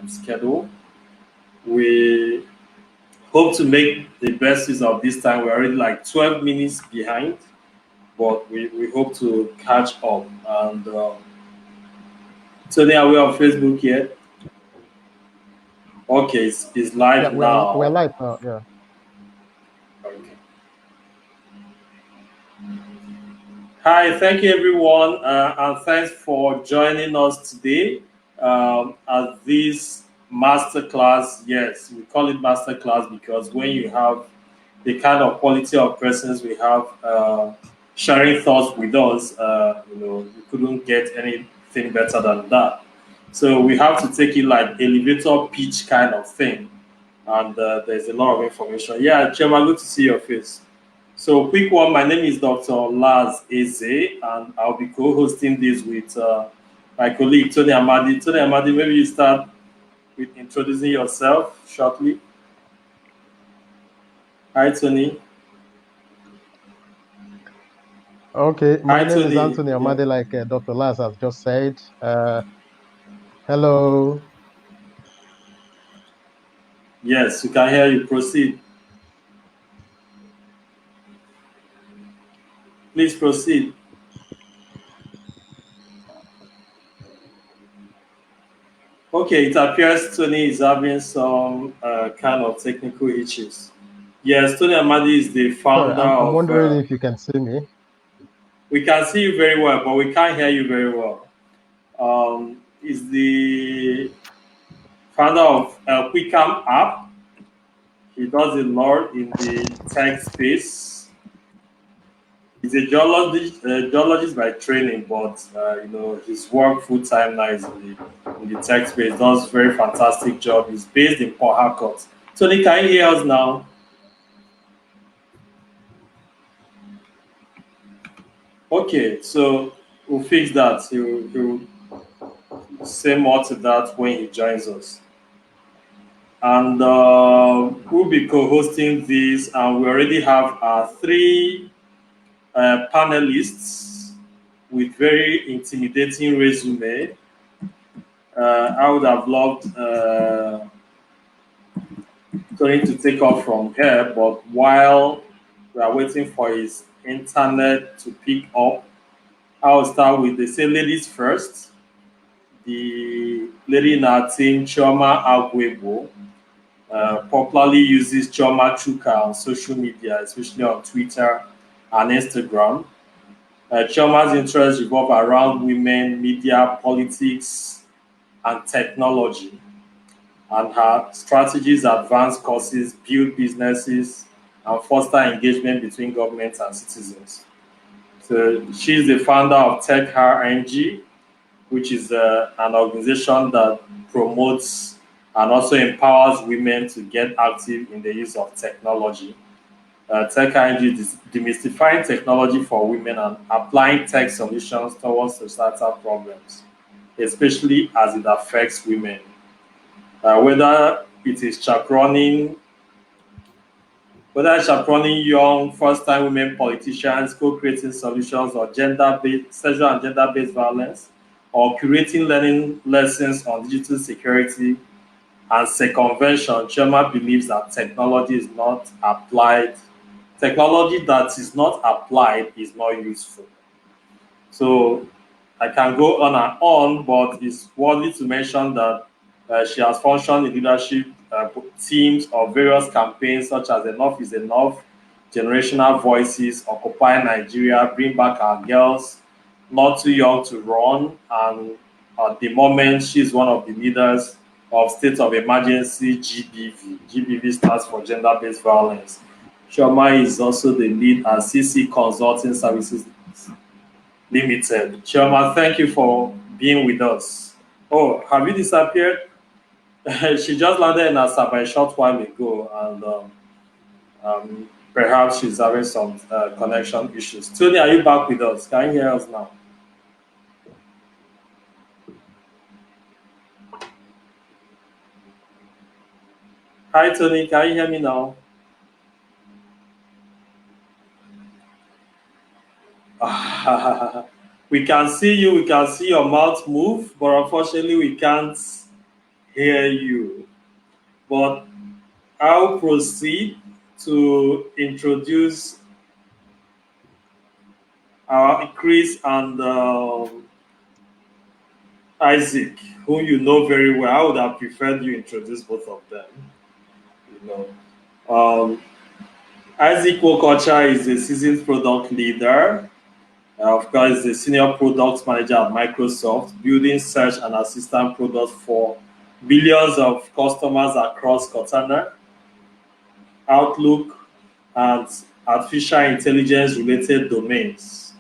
schedule. We hope to make the best use of this time. We're already like 12 minutes behind, but we hope to catch up. And Tony, are we on Facebook yet? Okay, it's Yeah, live now. we're live now. Yeah. Okay. Hi, thank you everyone, and thanks for joining us today at this masterclass. Yes, we call it masterclass because when you have the kind of quality of persons we have sharing thoughts with us, you couldn't get anything better than that. So we have to take it like elevator pitch kind of thing, and there's a lot of information. Yeah, Chema, good to see your face. So, quick one. My name is Dr. Laz Eze, and I'll be co-hosting this with my colleague Tony Amadi. Tony Amadi, maybe you start with introducing yourself shortly. Hi, Tony. Okay, my Hi, name is Tony. Anthony Yeah. Amade, like Dr. Laz has just said. Hello. Yes, we can hear you. Proceed. Please proceed. Okay, it appears Tony is having some kind of technical issues. Yes, Tony Amadi is the Sorry, founder I'm of. wondering if you can see me. We can see you very well, but we can't hear you very well. Is the founder of Quickam app. He does a lot in the tech space. He's a geologist by training, but his work full time now is in the tech space. Does very fantastic job. He's based in Port Harcourt. Tony, can you hear us now? Okay, so we'll fix that. He'll say more to that when he joins us. And we'll be co-hosting this, and we already have our three panelists with very intimidating resume. I would have loved Tony to take off from here, but while we are waiting for his internet to pick up, I'll start with, they say ladies first. The lady in our team, Chioma Agwebo, popularly uses Chioma Chuka on social media, especially on Twitter and Instagram. Chioma's interests revolve around women, media, politics, and technology. And her strategies advance courses, build businesses, and foster engagement between government and citizens. So she's the founder of Tech RNG, which is an organization that promotes and also empowers women to get active in the use of technology. Tech ING is demystifying technology for women and applying tech solutions towards societal problems, especially as it affects women. Whether it is chaperoning young first-time women politicians, co-creating solutions or gender-based, sexual and gender-based violence, or curating learning lessons on digital security and circumvention, Chema believes that technology that is not applied is not useful. So I can go on and on, but it's worthy to mention that she has functioned in leadership teams of various campaigns such as Enough is Enough, Generational Voices, Occupy Nigeria, Bring Back Our Girls, Not Too Young to Run, and at the moment she's one of the leaders of State of Emergency GBV. GBV stands for Gender Based Violence. Chioma is also the lead at CC Consulting Services Limited. Chioma, thank you for being with us. Oh, have you disappeared? She just landed in Asaba a short while ago, and perhaps she's having some connection issues. Tony, are you back with us? Can you hear us now? Hi, Tony. Can you hear me now? We can see you. We can see your mouth move, but unfortunately, we can't hear you. But I'll proceed to introduce our Chris and Isaac, whom you know very well. I would have preferred you introduce both of them. You know, Isaac Wokocha is a seasoned product leader. Of course, the senior product manager at Microsoft, building search and assistant products for billions of customers across Cortana, Outlook, and artificial intelligence related domains.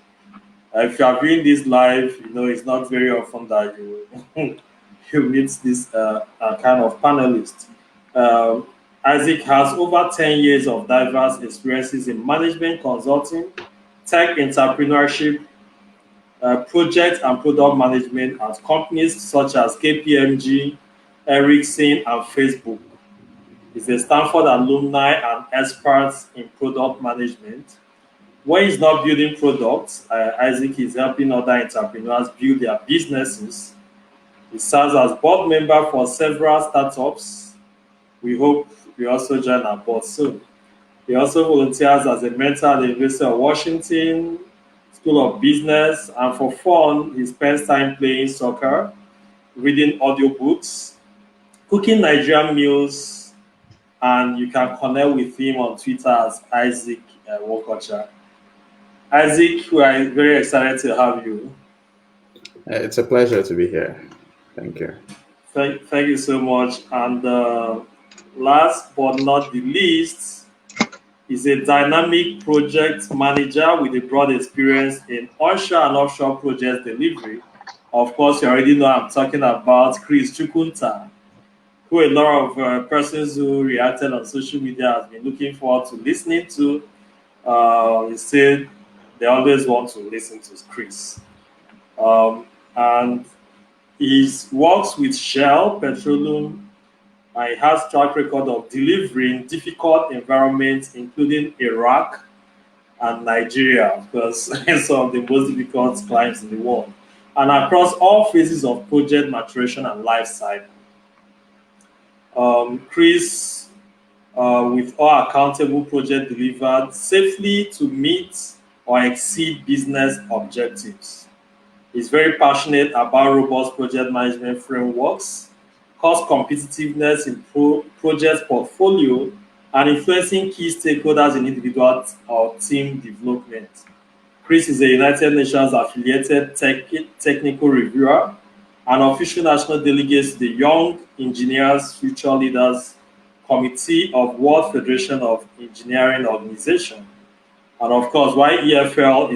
If you are viewing this live, you know it's not very often that you you meet this kind of panelist. Um, Isaac has over 10 years of diverse experiences in management consulting, tech entrepreneurship, project and product management at companies such as KPMG, Ericsson, and Facebook. He's a Stanford alumni and expert in product management. When he's not building products, Isaac is helping other entrepreneurs build their businesses. He serves as board member for several startups. We hope we also join our board soon. He also volunteers as a mentor at the University of Washington School of Business, and for fun, he spends time playing soccer, reading audiobooks, cooking Nigerian meals, and you can connect with him on Twitter as Isaac Wokocha. Isaac, we are very excited to have you. It's a pleasure to be here. Thank you. Thank you so much. And last but not the least, is a dynamic project manager with a broad experience in onshore and offshore project delivery. Of course, you already know I'm talking about Chris Chukunta, who a lot of persons who reacted on social media have been looking forward to listening to. He said they always want to listen to Chris. And he works with Shell Petroleum. He has track record of delivering difficult environments, including Iraq and Nigeria, because some of the most difficult clients in the world, and across all phases of project maturation and life cycle. Chris, with all accountable project delivered safely to meet or exceed business objectives. He's very passionate about robust project management frameworks, cost competitiveness in project portfolio, and influencing key stakeholders in individual or team development. Chris is a United Nations affiliated technical reviewer and official national delegate to the Young Engineers Future Leaders Committee of World Federation of Engineering Organization. And of course, YEFL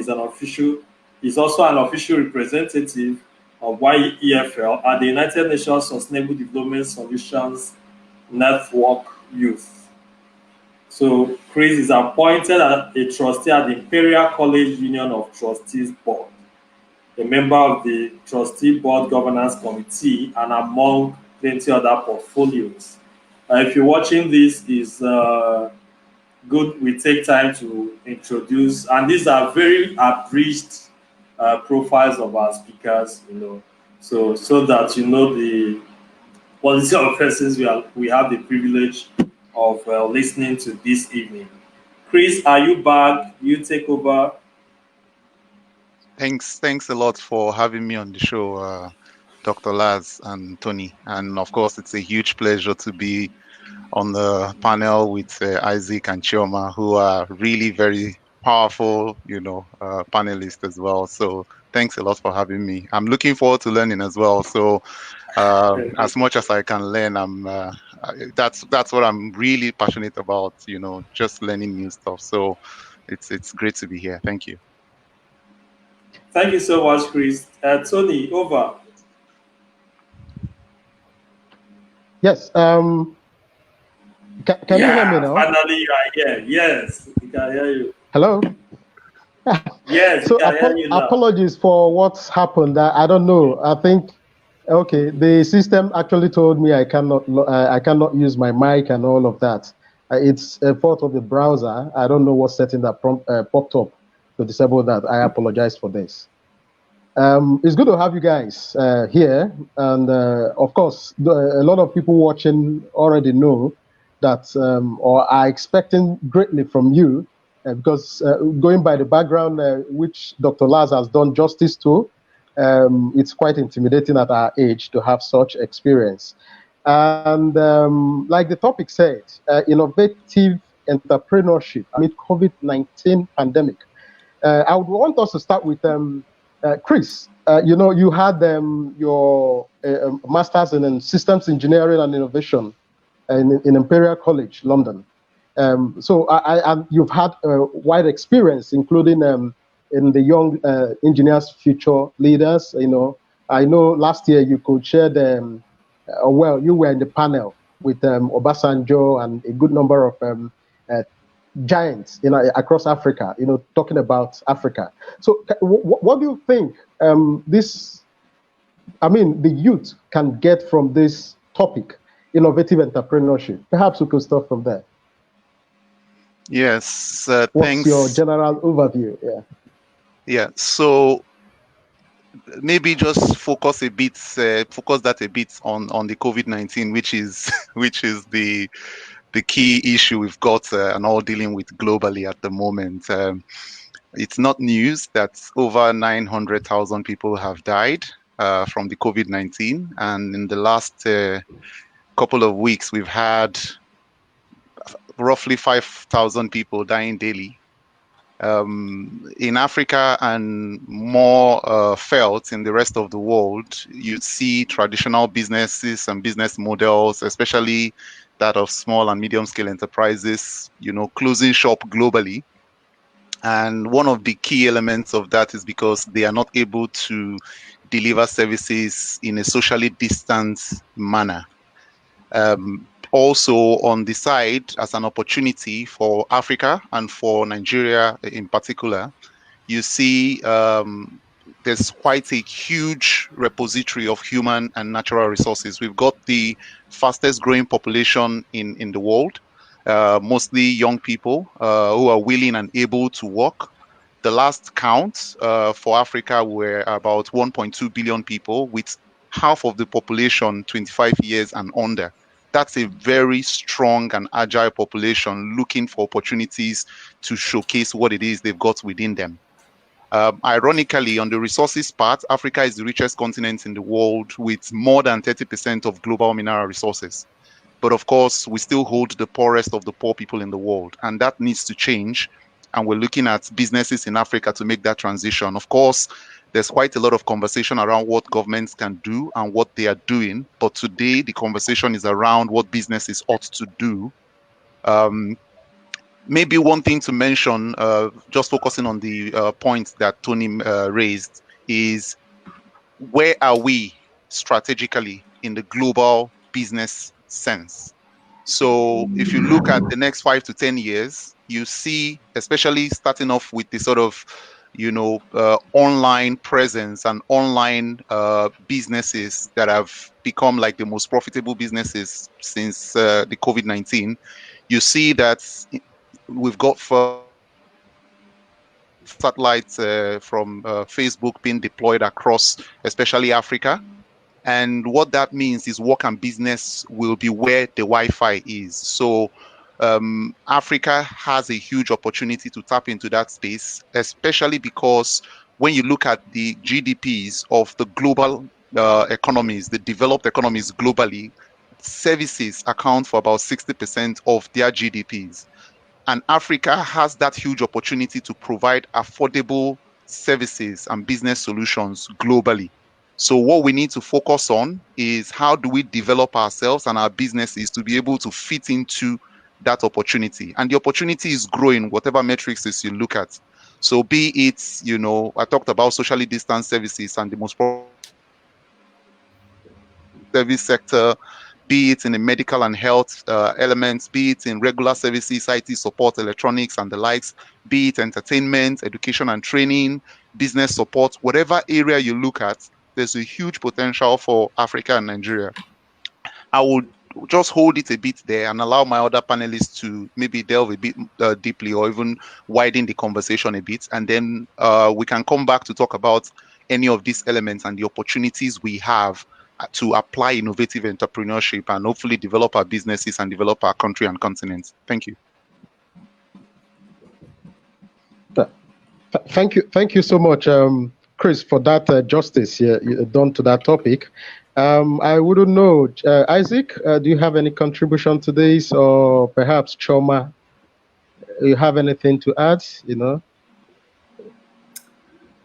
is also an official representative of YEFL at the United Nations Sustainable Development Solutions Network Youth. So Chris is appointed as a trustee at the Imperial College Union of Trustees Board, a member of the Trustee Board Governance Committee, and among plenty other portfolios. If you're watching this, is good. We take time to introduce, and these are very abridged profiles of our speakers, so that you know the quality of persons we have the privilege of listening to this evening. Chris, are you back? You take over. Thanks a lot for having me on the show, Dr. Laz and Tony. And of course, it's a huge pleasure to be on the panel with Isaac and Chioma, who are really very powerful, panelists as well. So thanks a lot for having me. I'm looking forward to learning as well. So as much as I can learn, that's what I'm really passionate about. Just learning new stuff. So it's great to be here. Thank you. Thank you so much, Chris. Tony, over. Yes. Can you hear me now? Finally, you are here. Yes, we can hear you. Hello. Yes, So we can hear you now. apologies for what's happened. I don't know. I think okay. The system actually told me I cannot use my mic and all of that. It's a fault of the browser. I don't know what setting that popped up to disable that. I apologize for this. It's good to have you guys here, and of course, a lot of people watching already know that or are expecting greatly from you, because going by the background which Dr. Laz has done justice to, it's quite intimidating at our age to have such experience. And like the topic said, innovative entrepreneurship amid COVID-19 pandemic. I would want us to start with Chris. You had your master's in systems engineering and innovation in Imperial College, London. So you've had wide experience, including in the Young Engineers Future Leaders. I know last year you could share well, you were in the panel with Obasanjo and a good number of uh, giants across Africa, talking about Africa. So what do you think the youth can get from this topic, innovative entrepreneurship? Perhaps we could start from there. Yes, What's thanks. your general overview? Yeah. Yeah, so maybe just focus that a bit on the COVID-19, which is which is the key issue we've got and all dealing with globally at the moment. It's not news that over 900,000 people have died from the COVID-19, and in the last couple of weeks, we've had roughly 5,000 people dying daily. In Africa and more felt in the rest of the world, you see traditional businesses and business models, especially that of small and medium scale enterprises, closing shop globally. And one of the key elements of that is because they are not able to deliver services in a socially distant manner. Also on the side, as an opportunity for Africa and for Nigeria in particular, you see there's quite a huge repository of human and natural resources. We've got the fastest growing population in the world, mostly young people who are willing and able to work. The last count for Africa were about 1.2 billion people, with half of the population 25 years and under. That's a very strong and agile population looking for opportunities to showcase what it is they've got within them. Ironically, on the resources part, Africa is the richest continent in the world with more than 30% of global mineral resources. But of course, we still hold the poorest of the poor people in the world, and that needs to change. And we're looking at businesses in Africa to make that transition. Of course, there's quite a lot of conversation around what governments can do and what they are doing. But today, the conversation is around what businesses ought to do. Um, Maybe one thing to mention, just focusing on the point that Tony raised, is where are we strategically in the global business sense? So if you look at the next 5 to 10 years, you see, especially starting off with the sort of, online presence and online businesses that have become like the most profitable businesses since the COVID-19, you see that we've got satellites from Facebook being deployed across, especially Africa. And what that means is work and business will be where the Wi-Fi is. So Africa has a huge opportunity to tap into that space, especially because when you look at the GDPs of the global economies, the developed economies globally, services account for about 60% of their GDPs. And Africa has that huge opportunity to provide affordable services and business solutions globally. So what we need to focus on is how do we develop ourselves and our businesses to be able to fit into that opportunity. And the opportunity is growing, whatever metrics is you look at. So be it, I talked about socially distanced services and the most service sector, be it in the medical and health elements, be it in regular services, IT support, electronics, and the likes, be it entertainment, education and training, business support, whatever area you look at, there's a huge potential for Africa and Nigeria. I would just hold it a bit there and allow my other panelists to maybe delve a bit deeply or even widen the conversation a bit. And then we can come back to talk about any of these elements and the opportunities we have to apply innovative entrepreneurship and hopefully develop our businesses and develop our country and continent. Thank you. Thank you so much, Chris, for that justice you done to that topic. I wouldn't know, Isaac, do you have any contribution to this, or perhaps Choma, you have anything to add?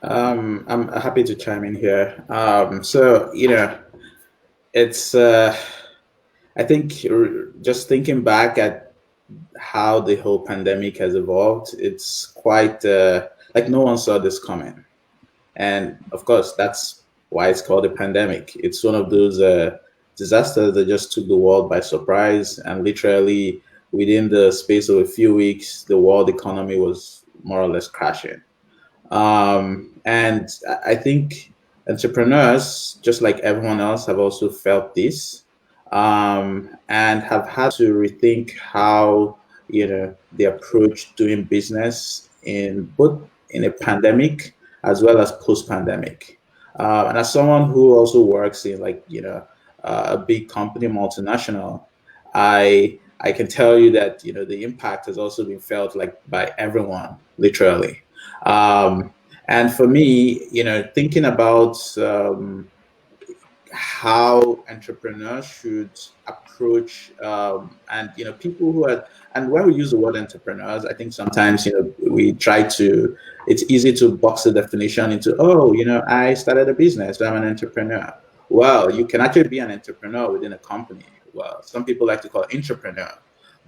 I'm happy to chime in here. So it's I think just thinking back at how the whole pandemic has evolved, it's quite like no one saw this coming. And of course, that's why it's called a pandemic. It's one of those disasters that just took the world by surprise. And literally, within the space of a few weeks, the world economy was more or less crashing. And I think entrepreneurs, just like everyone else, have also felt this, and have had to rethink how they approach doing business in both in a pandemic as well as post-pandemic. And as someone who also works in a big company, multinational, I can tell you that the impact has also been felt like by everyone, literally. And for me, thinking about how entrepreneurs should approach, and people who are, and when we use the word entrepreneurs, I think sometimes we try to, it's easy to box the definition into, oh, I started a business, so I'm an entrepreneur. Well, you can actually be an entrepreneur within a company. Well, some people like to call it entrepreneur.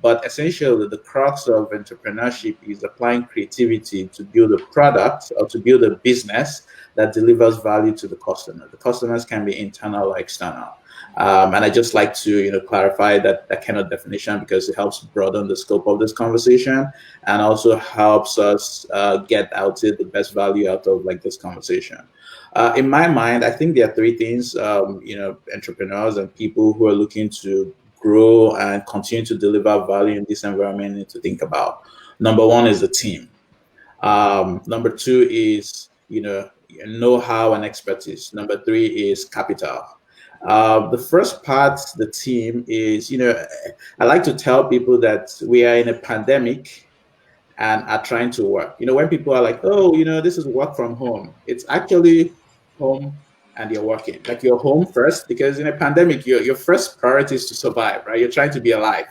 But essentially, the crux of entrepreneurship is applying creativity to build a product or to build a business that delivers value to the customer. The customers can be internal or external. And I just like to clarify that kind of definition, because it helps broaden the scope of this conversation and also helps us get out the best value out of this conversation. In my mind, I think there are three things entrepreneurs and people who are looking to grow and continue to deliver value in this environment need to think about. Number one is the team. Number two is know-how and expertise. Number three is capital. The first part, the team, is I like to tell people that we are in a pandemic and are trying to work. When people are like, oh, this is work from home, it's actually home and you're working. Like, you're home first, because in a pandemic, your first priority is to survive, right? You're trying to be alive.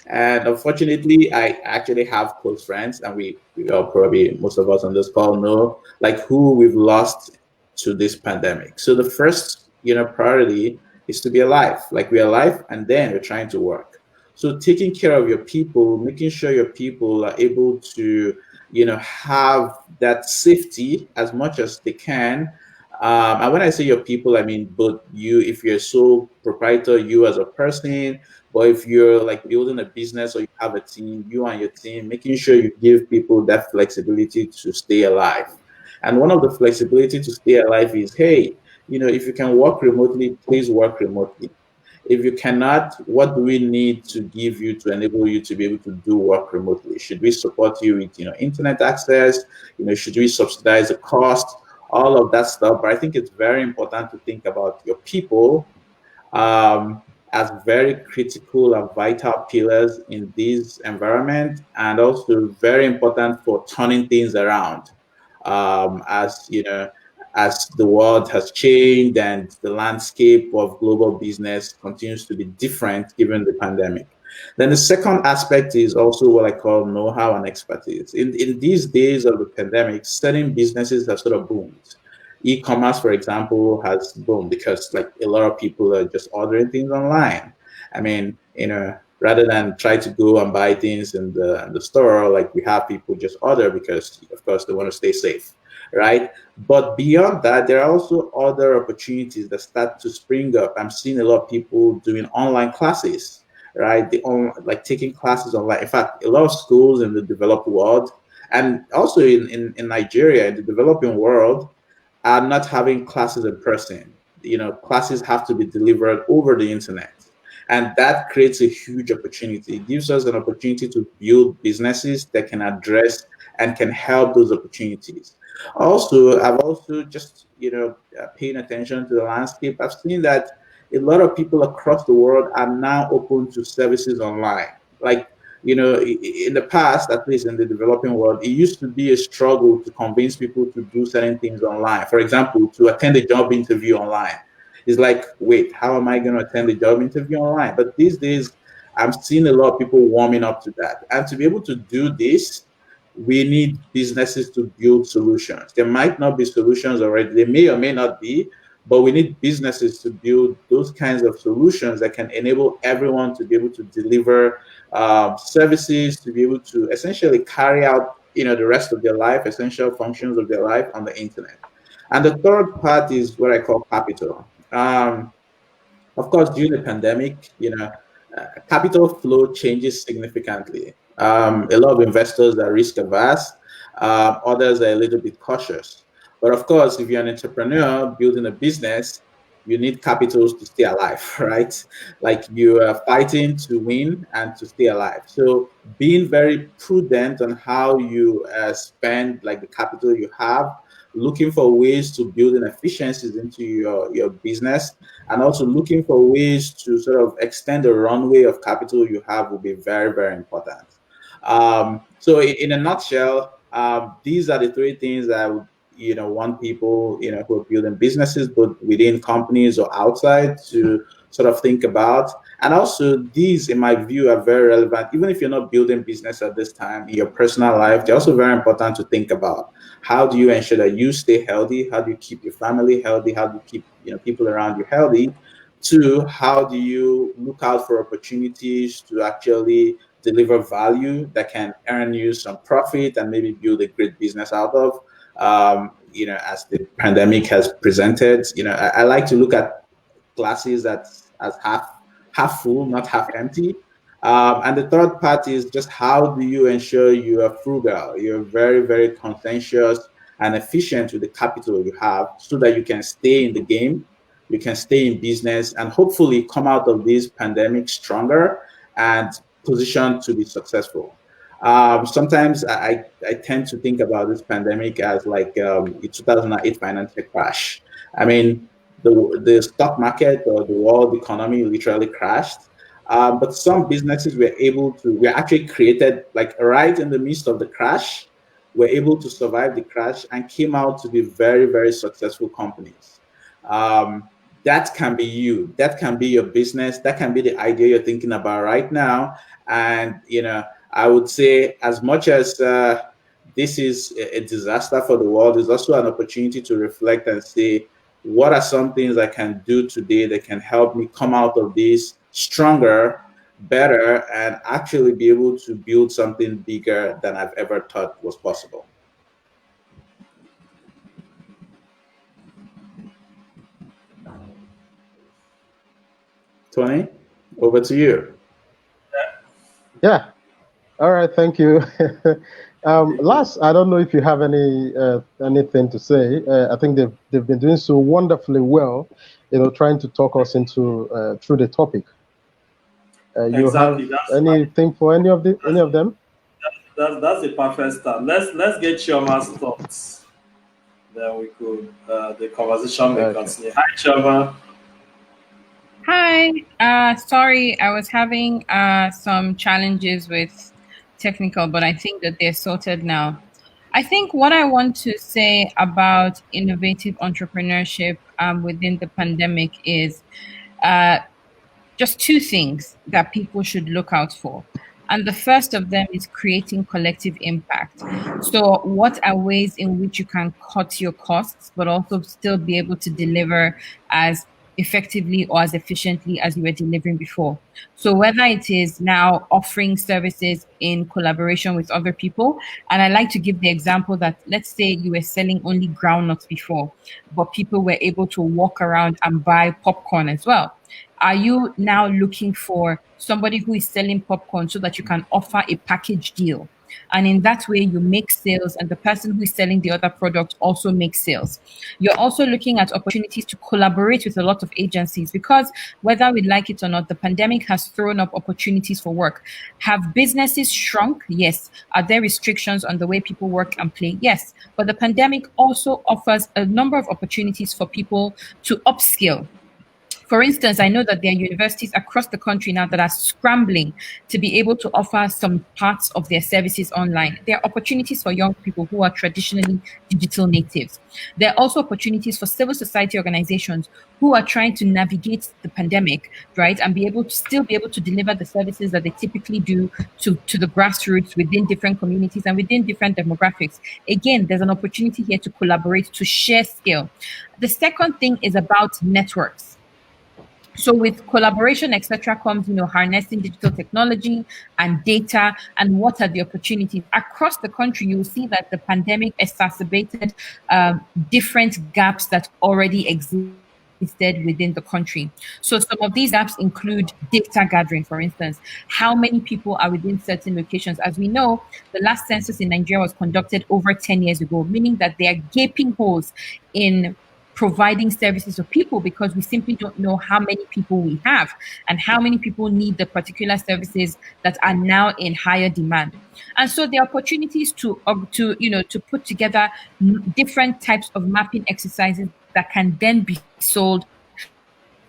And unfortunately, I actually have close friends, and we all, probably most of us on this call, know who we've lost to this pandemic. So the first priority is to be alive. We're alive, and then we're trying to work. So taking care of your people, making sure your people are able to have that safety as much as they can. And when I say your people, I mean both you, if you're a sole proprietor, you as a person, but if you're building a business or you have a team, you and your team, making sure you give people that flexibility to stay alive. And one of the flexibility to stay alive is, hey, if you can work remotely, please work remotely. If you cannot, what do we need to give you to enable you to be able to do work remotely? Should we support you with internet access? Should we subsidize the cost? All of that stuff. But I think it's very important to think about your people as very critical and vital pillars in this environment, and also very important for turning things around. As the world has changed and the landscape of global business continues to be different given the pandemic. Then the second aspect is also what I call know-how and expertise. In these days of the pandemic, certain businesses have sort of boomed. E-commerce, for example, has boomed because a lot of people are just ordering things online. I mean, rather than try to go and buy things in the store, we have people just order because, of course, they want to stay safe, right? But beyond that, there are also other opportunities that start to spring up. I'm seeing a lot of people doing online classes, right? Taking classes online. In fact, a lot of schools in the developed world, and also in Nigeria, in the developing world, are not having classes in person. Classes have to be delivered over the internet. And that creates a huge opportunity. It gives us an opportunity to build businesses that can address and can help those opportunities. Also, I've also just paying attention to the landscape, I've seen that a lot of people across the world are now open to services online. Like, in the past, at least in the developing world, it used to be a struggle to convince people to do certain things online. For example, to attend a job interview online. It's like, wait, how am I going to attend a job interview online? But these days, I'm seeing a lot of people warming up to that. And to be able to do this, we need businesses to build solutions. There might not be solutions already. They may or may not be, but we need businesses to build those kinds of solutions that can enable everyone to be able to deliver services, to be able to essentially carry out, the rest of their life, essential functions of their life on the internet. And the third part is what I call capital. Of course, during the pandemic, capital flow changes significantly. A lot of investors are risk averse, others are a little bit cautious. But of course, if you're an entrepreneur building a business, you need capitals to stay alive, right? Like, you are fighting to win and to stay alive. So being very prudent on how you spend like the capital you have, looking for ways to build in efficiencies into your business, and also looking for ways to sort of extend the runway of capital you have will be very, very important. So in a nutshell, these are the three things that I would, want people, who are building businesses, both within companies or outside, to sort of think about. And also, these, in my view, are very relevant. Even if you're not building business at this time in your personal life, they're also very important to think about. How do you ensure that you stay healthy? How do you keep your family healthy? How do you keep, people around you healthy? Two, how do you look out for opportunities to actually deliver value that can earn you some profit and maybe build a great business out of? As the pandemic has presented, I like to look at glasses as half full, not half empty. And the third part is just, how do you ensure you are frugal? You're very, very conscientious and efficient with the capital you have, so that you can stay in the game, you can stay in business, and hopefully come out of this pandemic stronger and positioned to be successful. Sometimes I tend to think about this pandemic as like the 2008 financial crash. I mean, the stock market or the world economy literally crashed. But some businesses were actually created like right in the midst of the crash, were able to survive the crash and came out to be very, very successful companies. That can be you, that can be your business, that can be the idea you're thinking about right now. And, I would say, as much as this is a disaster for the world, it's also an opportunity to reflect and say, what are some things I can do today that can help me come out of this stronger, better, and actually be able to build something bigger than I've ever thought was possible. Tony, over to you. Yeah. All right. Thank you. Last, I don't know if you have anything to say. I think they've been doing so wonderfully well, trying to talk us into through the topic. You Exactly. have anything for any of them? That's a perfect start. Let's get Chioma's thoughts. Then we could the conversation may continue. Hi, Chioma. Hi. Sorry, I was having some challenges with technical, but I think that they're sorted now. I think what I want to say about innovative entrepreneurship within the pandemic is uh, just two things that people should look out for. And the first of them is creating collective impact. So, what are ways in which you can cut your costs, but also still be able to deliver as effectively or as efficiently as you were delivering before? So, whether it is now offering services in collaboration with other people, and I like to give the example that, let's say you were selling only groundnuts before, but people were able to walk around and buy popcorn as well. Are you now looking for somebody who is selling popcorn so that you can offer a package deal And in that way, you make sales, and the person who is selling the other product also makes sales. You're also looking at opportunities to collaborate with a lot of agencies because, whether we like it or not, the pandemic has thrown up opportunities for work. Have businesses shrunk? Yes. Are there restrictions on the way people work and play? Yes. But the pandemic also offers a number of opportunities for people to upskill. For instance, I know that there are universities across the country now that are scrambling to be able to offer some parts of their services online. There are opportunities for young people who are traditionally digital natives. There are also opportunities for civil society organizations who are trying to navigate the pandemic, right, and be able to still be able to deliver the services that they typically do to the grassroots within different communities and within different demographics. Again, there's an opportunity here to collaborate, to share skill. The second thing is about networks. So with collaboration, etc., comes, harnessing digital technology and data, and what are the opportunities across the country. You will see that the pandemic exacerbated different gaps that already existed within the country. So some of these gaps include data gathering, for instance. How many people are within certain locations? As we know, the last census in Nigeria was conducted over 10 years ago, meaning that there are gaping holes in providing services to people because we simply don't know how many people we have and how many people need the particular services that are now in higher demand. And so the opportunities to put together different types of mapping exercises that can then be sold,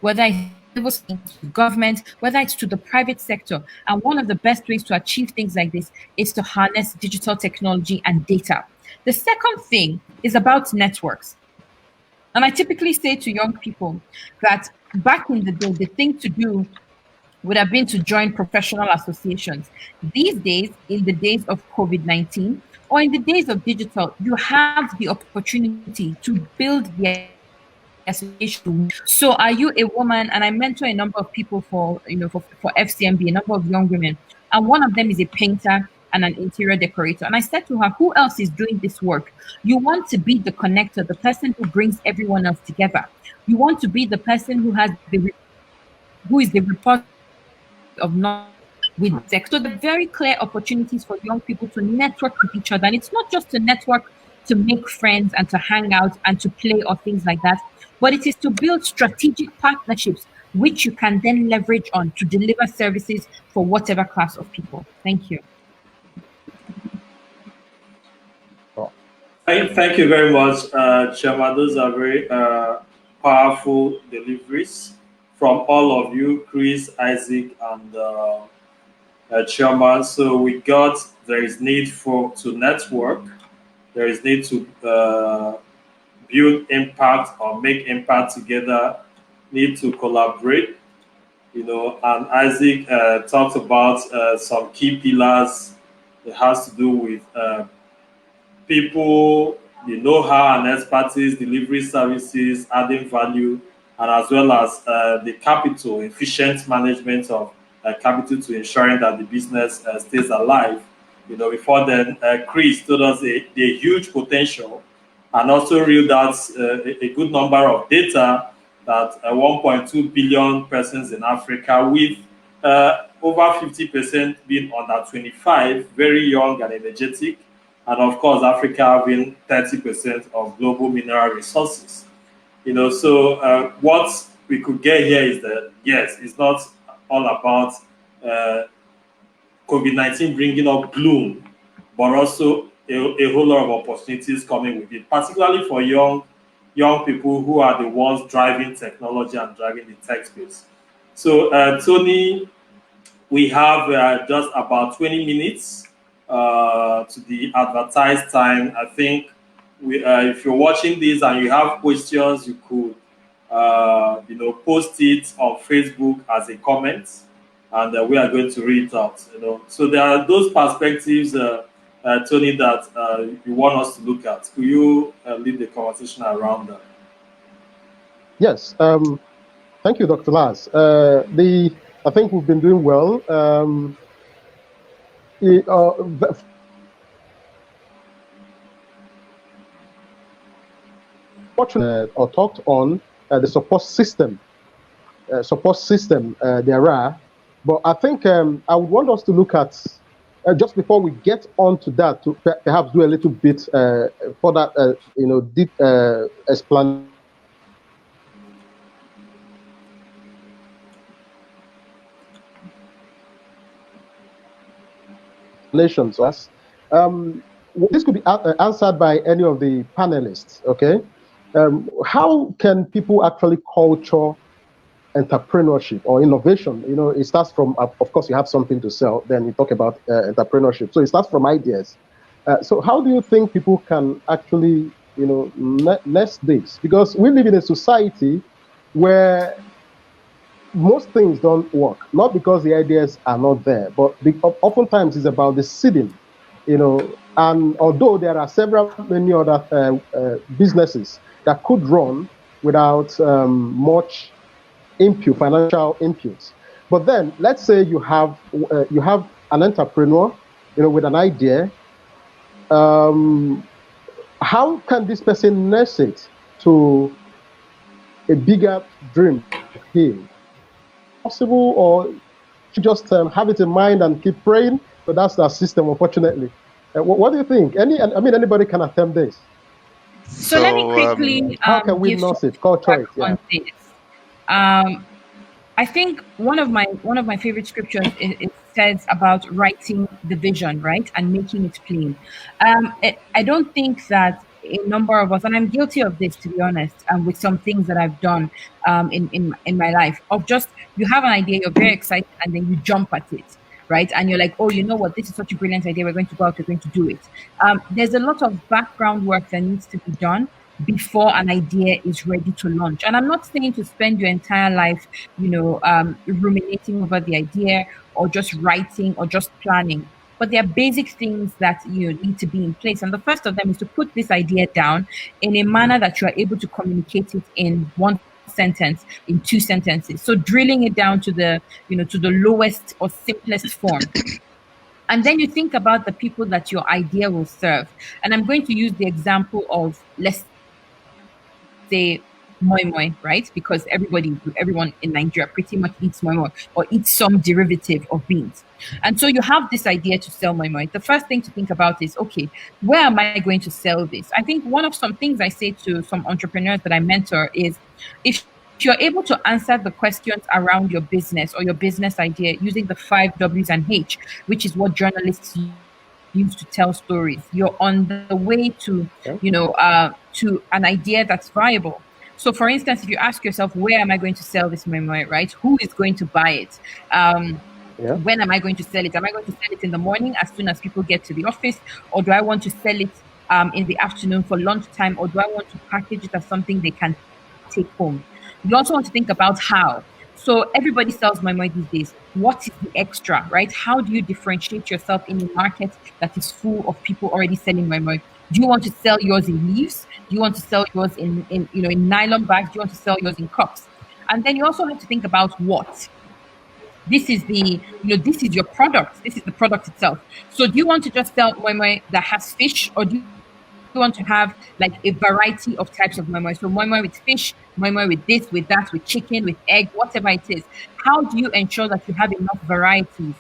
whether it's to government, whether it's to the private sector. And one of the best ways to achieve things like this is to harness digital technology and data. The second thing is about networks. And I typically say to young people that back in the day, the thing to do would have been to join professional associations. These days, in the days of COVID-19 or in the days of digital, you have the opportunity to build the association. So are you a woman? And I mentor a number of people for FCMB, a number of young women. And one of them is a painter and an interior decorator. And I said to her, who else is doing this work? You want to be the connector, the person who brings everyone else together. You want to be the person who is the repository of knowledge with tech. So the very clear opportunities for young people to network with each other. And it's not just to network to make friends and to hang out and to play or things like that, but it is to build strategic partnerships which you can then leverage on to deliver services for whatever class of people. Thank you. Thank you very much, Chema. Those are very powerful deliveries from all of you, Chris, Isaac, and Chema. So we got there is need to network, there is need to build impact or make impact together, need to collaborate, and Isaac talked about some key pillars. It has to do with people, the know-how and expertise, delivery services, adding value, and as well as the capital, efficient management of capital to ensuring that the business stays alive. Before then, Chris told us the huge potential and also reeled out a good number of data that 1.2 billion persons in Africa with over 50% being under 25, very young and energetic, and of course, Africa having 30% of global mineral resources. So what we could get here is that, yes, it's not all about COVID-19 bringing up gloom, but also a whole lot of opportunities coming with it, particularly for young people who are the ones driving technology and driving the tech space. So, Tony, we have just about 20 minutes to the advertised time. I think if you're watching this and you have questions, you could post it on Facebook as a comment, and we are going to read it out. So there are those perspectives, Tony, that you want us to look at. Could you lead the conversation around that? Yes. Thank you, Dr. Lars. I think we've been doing well. Or talked on the support system there are, but I think I would want us to look at just before we get on to that, to perhaps do a little bit further, deep explanation to us. This could be answered by any of the panelists. Okay, how can people actually culture entrepreneurship or innovation? It starts from, of course, you have something to sell, then you talk about entrepreneurship. So it starts from ideas. So how do you think people can actually, nest this? Because we live in a society where most things don't work, not because the ideas are not there, but oftentimes it's about the seeding, and although there are many other businesses that could run without much financial inputs. But then let's say you have an entrepreneur, with an idea. How can this person nurse it to a bigger dream of him? Possible, or just have it in mind and keep praying? But that's our system, unfortunately. What do you think? Anybody can attempt this. So let me quickly how can we give nurse it, culture it? on this. I think one of my favorite scriptures it says about writing the vision, right, and making it plain. I don't think that a number of us, and I'm guilty of this, to be honest, with some things that I've done in my life, of just, you have an idea, you're very excited, and then you jump at it, right? And you're like, oh, you know what, this is such a brilliant idea, we're going to go out, we're going to do it. There's a lot of background work that needs to be done before an idea is ready to launch. And I'm not saying to spend your entire life, ruminating over the idea, or just writing, or just planning. But there are basic things that need to be in place. And the first of them is to put this idea down in a manner that you are able to communicate it in one sentence, in two sentences. So drilling it down to the lowest or simplest form. And then you think about the people that your idea will serve. And I'm going to use the example of, let's say, moi moi, right? Because everyone in Nigeria pretty much eats moi moi, or eats some derivative of beans. And so you have this idea to sell moi moi. The first thing to think about is, okay, where am I going to sell this? I think one of some things I say to some entrepreneurs that I mentor is, if you're able to answer the questions around your business or your business idea using the 5 W's and H, which is what journalists use to tell stories, you're on the way to, to an idea that's viable. So, for instance, if you ask yourself, where am I going to sell this memoir, right? Who is going to buy it? When am I going to sell it? Am I going to sell it in the morning as soon as people get to the office? Or do I want to sell it in the afternoon for lunchtime? Or do I want to package it as something they can take home? You also want to think about how. So everybody sells moi moi these days. What is the extra, right? How do you differentiate yourself in a market that is full of people already selling moi moi? Do you want to sell yours in leaves? Do you want to sell yours in nylon bags? Do you want to sell yours in cups? And then you also have to think about what. This is this is your product. This is the product itself. So do you want to just sell moi moi that has fish, or do you want to have like a variety of types of moi moi? So moi moi with fish, moi moi with this, with that, with chicken, with egg, whatever it is. How do you ensure that you have enough varieties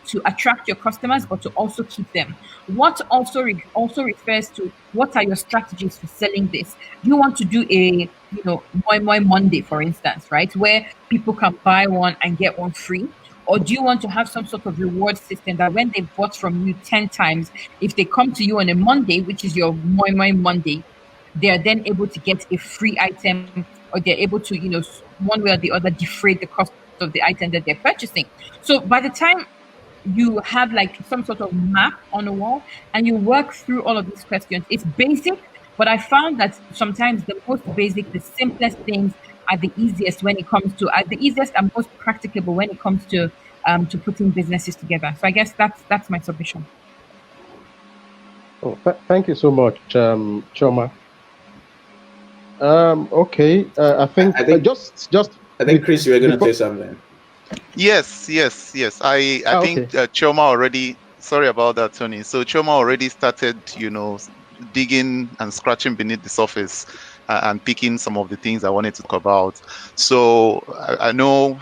to attract your customers, but to also keep them? What also refers to, what are your strategies for selling this? Do you want to do a moi moi Monday, for instance, right, where people can buy one and get one free? Or do you want to have some sort of reward system that when they bought from you 10 times, if they come to you on a Monday, which is your moi moi Monday, they are then able to get a free item, or they're able to, one way or the other, defray the cost of the item that they're purchasing. So by the time you have like some sort of map on the wall and you work through all of these questions, it's basic, but I found that sometimes the most basic, the simplest things are the easiest when it comes to, the easiest and most practicable when it comes to putting businesses together. So I guess that's my submission. Oh, thank you so much, Choma. Okay, I think just. I think Chris, you were going to say something. Yes. I think Choma already. Sorry about that, Tony. So Choma already started, digging and scratching beneath the surface and picking some of the things I wanted to talk about. So I know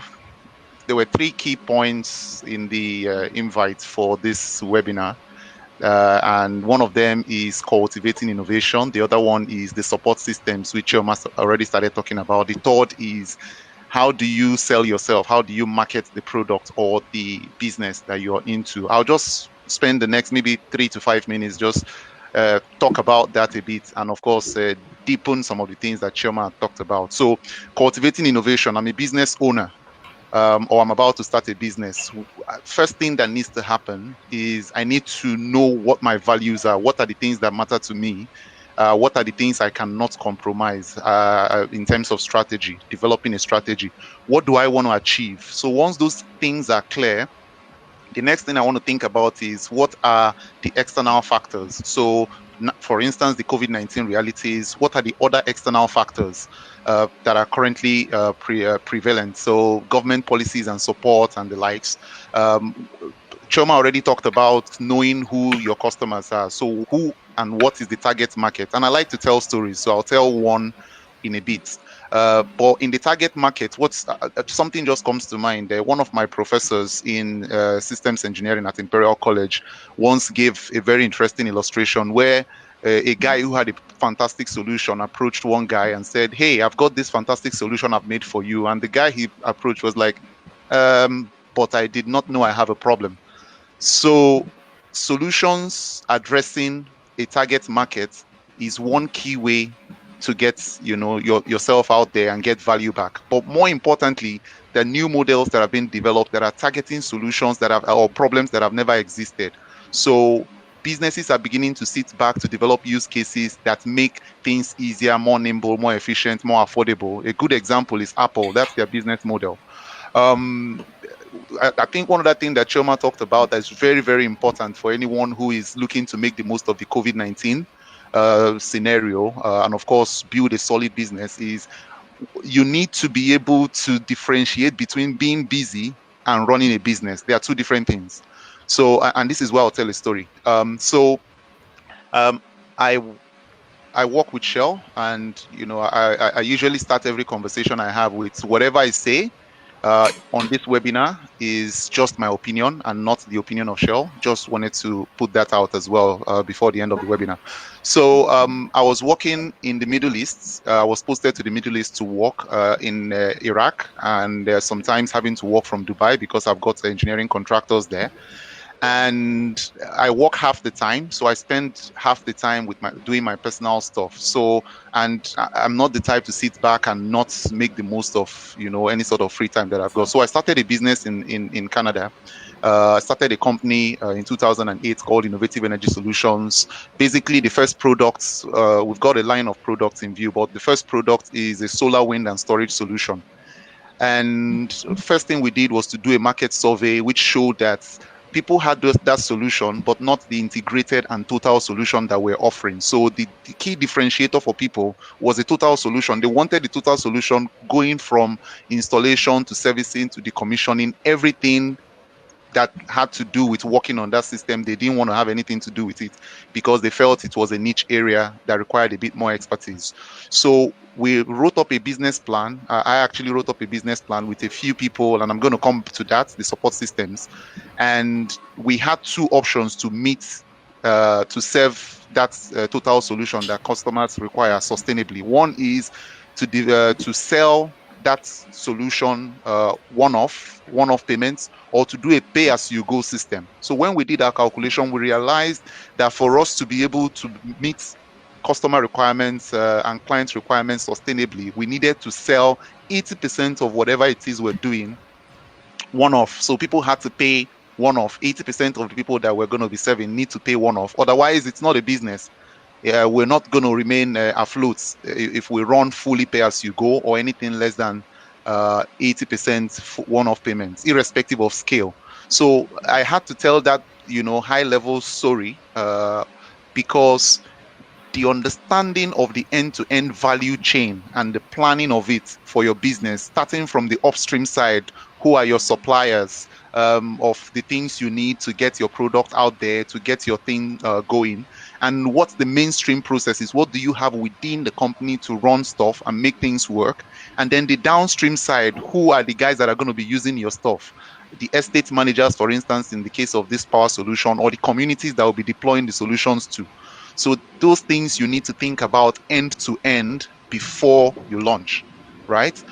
there were three key points in the invite for this webinar. And one of them is cultivating innovation. The other one is the support systems, which you must already started talking about. The third is how do you sell yourself? How do you market the product or the business that you're into? I'll just spend the next maybe 3 to 5 minutes just talk about that a bit, and of course deepen some of the things that Chioma talked about. So cultivating innovation. I'm a business owner, or I'm about to start a business. First thing that needs to happen is I need to know what my values are. What are the things that matter to me? What are the things I cannot compromise in terms of strategy, developing a strategy? What do I want to achieve? So once those things are clear, the next thing I want to think about is what are the external factors. So, for instance, the COVID-19 realities, what are the other external factors that are currently prevalent? So, government policies and support and the likes. Um, Choma already talked about knowing who your customers are. So, who and what is the target market? And I like to tell stories. So, I'll tell one in a bit. But in the target market, what's something just comes to mind. One of my professors in systems engineering at Imperial College once gave a very interesting illustration where a guy who had a fantastic solution approached one guy and said, "Hey, I've got this fantastic solution I've made for you." And the guy he approached was like, "But I did not know I have a problem." So solutions addressing a target market is one key way to get yourself out there and get value back. But more importantly, the new models that have been developed that are targeting solutions that have or problems that have never existed. So businesses are beginning to sit back to develop use cases that make things easier, more nimble, more efficient, more affordable. A good example is Apple. That's their business model. Um, I think one other thing that Choma talked about that's very, very important for anyone who is looking to make the most of the COVID-19 scenario, and of course, build a solid business is you need to be able to differentiate between being busy and running a business. They are two different things. So, and this is where I'll tell a story. Um, I I work with Shell, and I usually start every conversation I have with whatever I say on this webinar is just my opinion and not the opinion of Shell. Just wanted to put that out as well before the end of the webinar. So I was working in the Middle East. I was posted to the Middle East to work in Iraq, and sometimes having to work from Dubai because I've got engineering contractors there, and I work half the time, so I spend half the time with my doing my personal stuff. So, and I'm not the type to sit back and not make the most of any sort of free time that I've got. So I started a business in Canada. I started a company in 2008 called Innovative Energy Solutions. Basically, the first products, we've got a line of products in view, but the first product is a solar, wind, and storage solution. And first thing we did was to do a market survey, which showed that people had that solution, but not the integrated and total solution that we're offering. So the key differentiator for people was a total solution. They wanted the total solution going from installation to servicing to decommissioning, everything that had to do with working on that system. They didn't want to have anything to do with it because they felt it was a niche area that required a bit more expertise. So we wrote up a business plan. I actually wrote up a business plan with a few people, and I'm going to come to that, the support systems. And we had two options to meet to serve that total solution that customers require sustainably. One is to sell that solution one-off payments, or to do a pay-as-you-go system. So when we did our calculation, we realized that for us to be able to meet customer requirements and client requirements sustainably, we needed to sell 80% of whatever it is we're doing one-off. So people had to pay one-off. 80% of the people that we're going to be serving need to pay one-off. Otherwise, it's not a business. We're not going to remain afloat if we run fully pay as you go or anything less than 80% one-off payments, irrespective of scale. So I had to tell that high level story because the understanding of the end-to-end value chain and the planning of it for your business, starting from the upstream side, who are your suppliers of the things you need to get your product out there, to get your thing going, and what's the mainstream processes. What do you have within the company to run stuff and make things work? And then the downstream side, who are the guys that are going to be using your stuff? The estate managers, for instance, in the case of this power solution, or the communities that will be deploying the solutions to. So those things you need to think about end to end before you launch, right?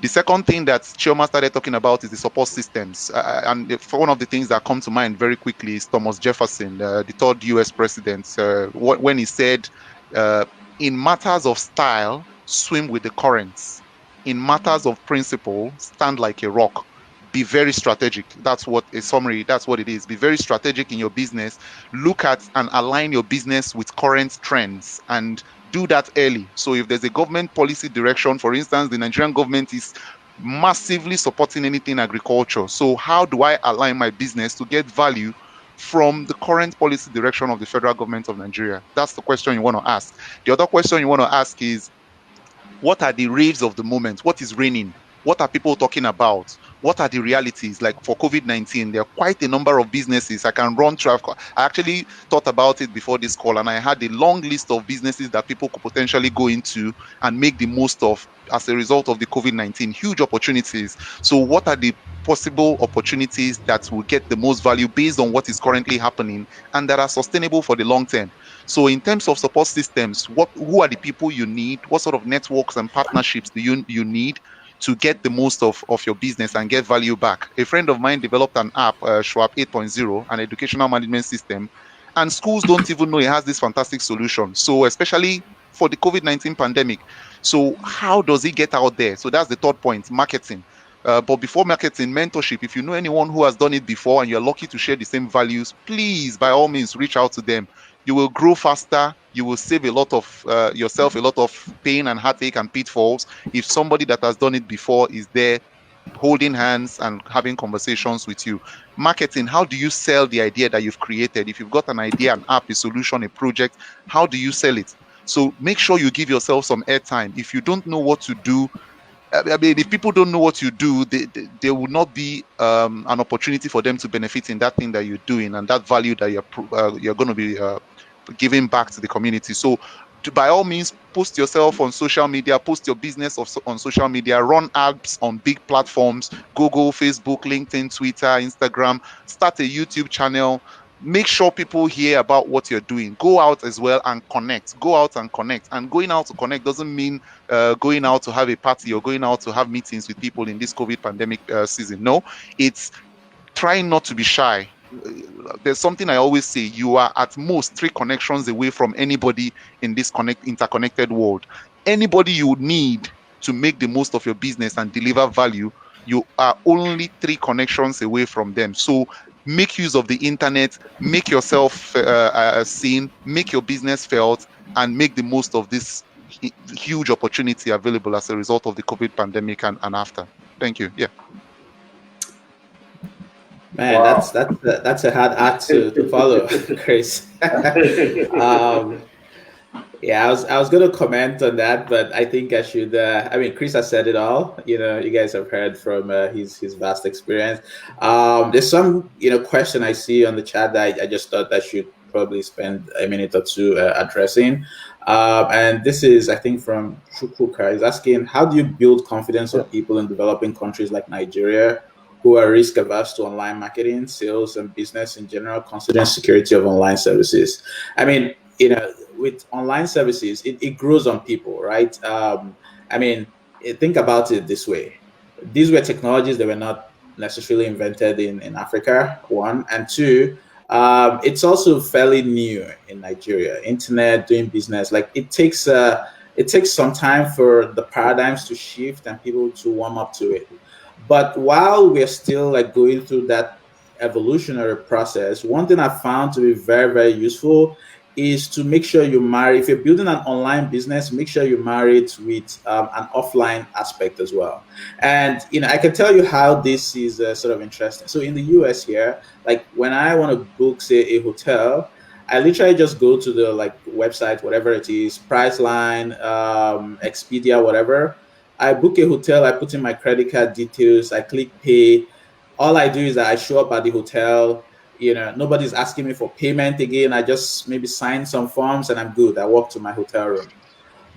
The second thing that Chioma started talking about is the support systems. One of the things that come to mind very quickly is Thomas Jefferson, the third US president, when he said, uh, in matters of style, swim with the currents. In matters of principle, stand like a rock. Be very strategic. That's what a summary, that's what it is. Be very strategic in your business. Look at and align your business with current trends and do that early. So if there's a government policy direction, for instance, the Nigerian government is massively supporting anything agriculture. So how do I align my business to get value from the current policy direction of the federal government of Nigeria? That's the question you want to ask. The other question you want to ask is, what are the raves of the moment? What is raining? What are people talking about? What are the realities? Like for COVID-19, there are quite a number of businesses I can run through. I actually thought about it before this call, and I had a long list of businesses that people could potentially go into and make the most of as a result of the COVID-19. Huge opportunities. So, what are the possible opportunities that will get the most value based on what is currently happening and that are sustainable for the long term? So in terms of support systems, who are the people you need? What sort of networks and partnerships do you need to get the most of your business and get value back? A friend of mine developed an app, Schwab 8.0, an educational management system, and schools don't even know it has this fantastic solution. So especially for the COVID-19 pandemic. So how does it get out there? So that's the third point, marketing. But before marketing, mentorship. If you know anyone who has done it before and you're lucky to share the same values, please, by all means, reach out to them. You will grow faster. You will save a lot of yourself a lot of pain and heartache and pitfalls if somebody that has done it before is there holding hands and having conversations with you. Marketing, how do you sell the idea that you've created? If you've got an idea, an app, a solution, a project, how do you sell it? So make sure you give yourself some airtime. If you don't know what to do, I mean, if people don't know what you do, there will not be an opportunity for them to benefit in that thing that you're doing and that value that you're going to be giving back to the community. So, by all means, post yourself on social media, post your business on social media, run ads on big platforms, Google, Facebook, LinkedIn, Twitter, Instagram, start a YouTube channel. Make sure people hear about what you're doing. Go out as well and connect. Go out and connect. And going out to connect doesn't mean going out to have a party or going out to have meetings with people in this COVID pandemic season. No, it's trying not to be shy. There's something I always say: you are at most 3 connections away from anybody in this interconnected world. Anybody you need to make the most of your business and deliver value, you are only 3 connections away from them. So make use of the internet, make yourself seen, make your business felt, and make the most of this huge opportunity available as a result of the COVID pandemic and after. Thank you. Yeah. Man, Wow. that's a hard act to follow, Chris. um, yeah, I was going to comment on that, but I think I should. I mean, Chris has said it all. You guys have heard from his vast experience. There's some question I see on the chat that I just thought I should probably spend a minute or two addressing. And this is, I think, from Chukwuka. He's asking, how do you build confidence of people in developing countries like Nigeria who are risk averse to online marketing, sales, and business in general, considering security of online services? I mean, with online services, it grows on people, right? I mean, think about it this way. These were technologies that were not necessarily invented in Africa, one. And two, it's also fairly new in Nigeria. Internet, doing business, like it takes some time for the paradigms to shift and people to warm up to it. But while we're still like going through that evolutionary process, one thing I found to be very, very useful is to make sure you marry, if you're building an online business, make sure you marry it with an offline aspect as well. And I can tell you how this is sort of interesting. So in the US here, like when I want to book, say, a hotel, I literally just go to the like website, whatever it is, Priceline, Expedia, whatever. I book a hotel, I put in my credit card details, I click pay. All I do is that I show up at the hotel. nobody's asking me for payment again. I just maybe sign some forms and I'm good. I walk to my hotel room.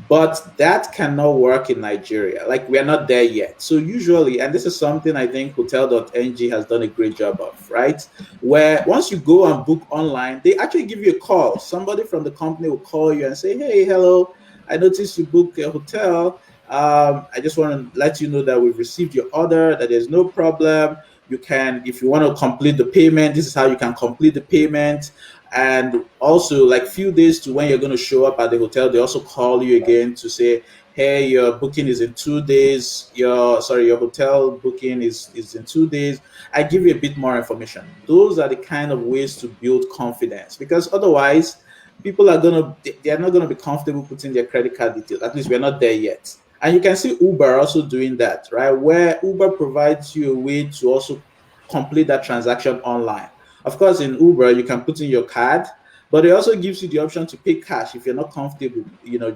But that cannot work in Nigeria. Like, we are not there yet. So usually, and this is something I think hotel.ng has done a great job of, right? Where once you go and book online, they actually give you a call. Somebody from the company will call you and say, hey, hello, I noticed you booked a hotel. I just want to let you know that we've received your order, that there's no problem. You can, if you want to complete the payment, this is how you can complete the payment. And also, like, few days to when you're going to show up at the hotel, they also call you again to say, hey, your booking is in 2 days. Your hotel booking is in 2 days. I give you a bit more information. Those are the kind of ways to build confidence, because otherwise people are they're not going to be comfortable putting their credit card details. At least we're not there yet. And you can see Uber also doing that, right? Where Uber provides you a way to also complete that transaction online. Of course, in Uber, you can put in your card, but it also gives you the option to pay cash if you're not comfortable,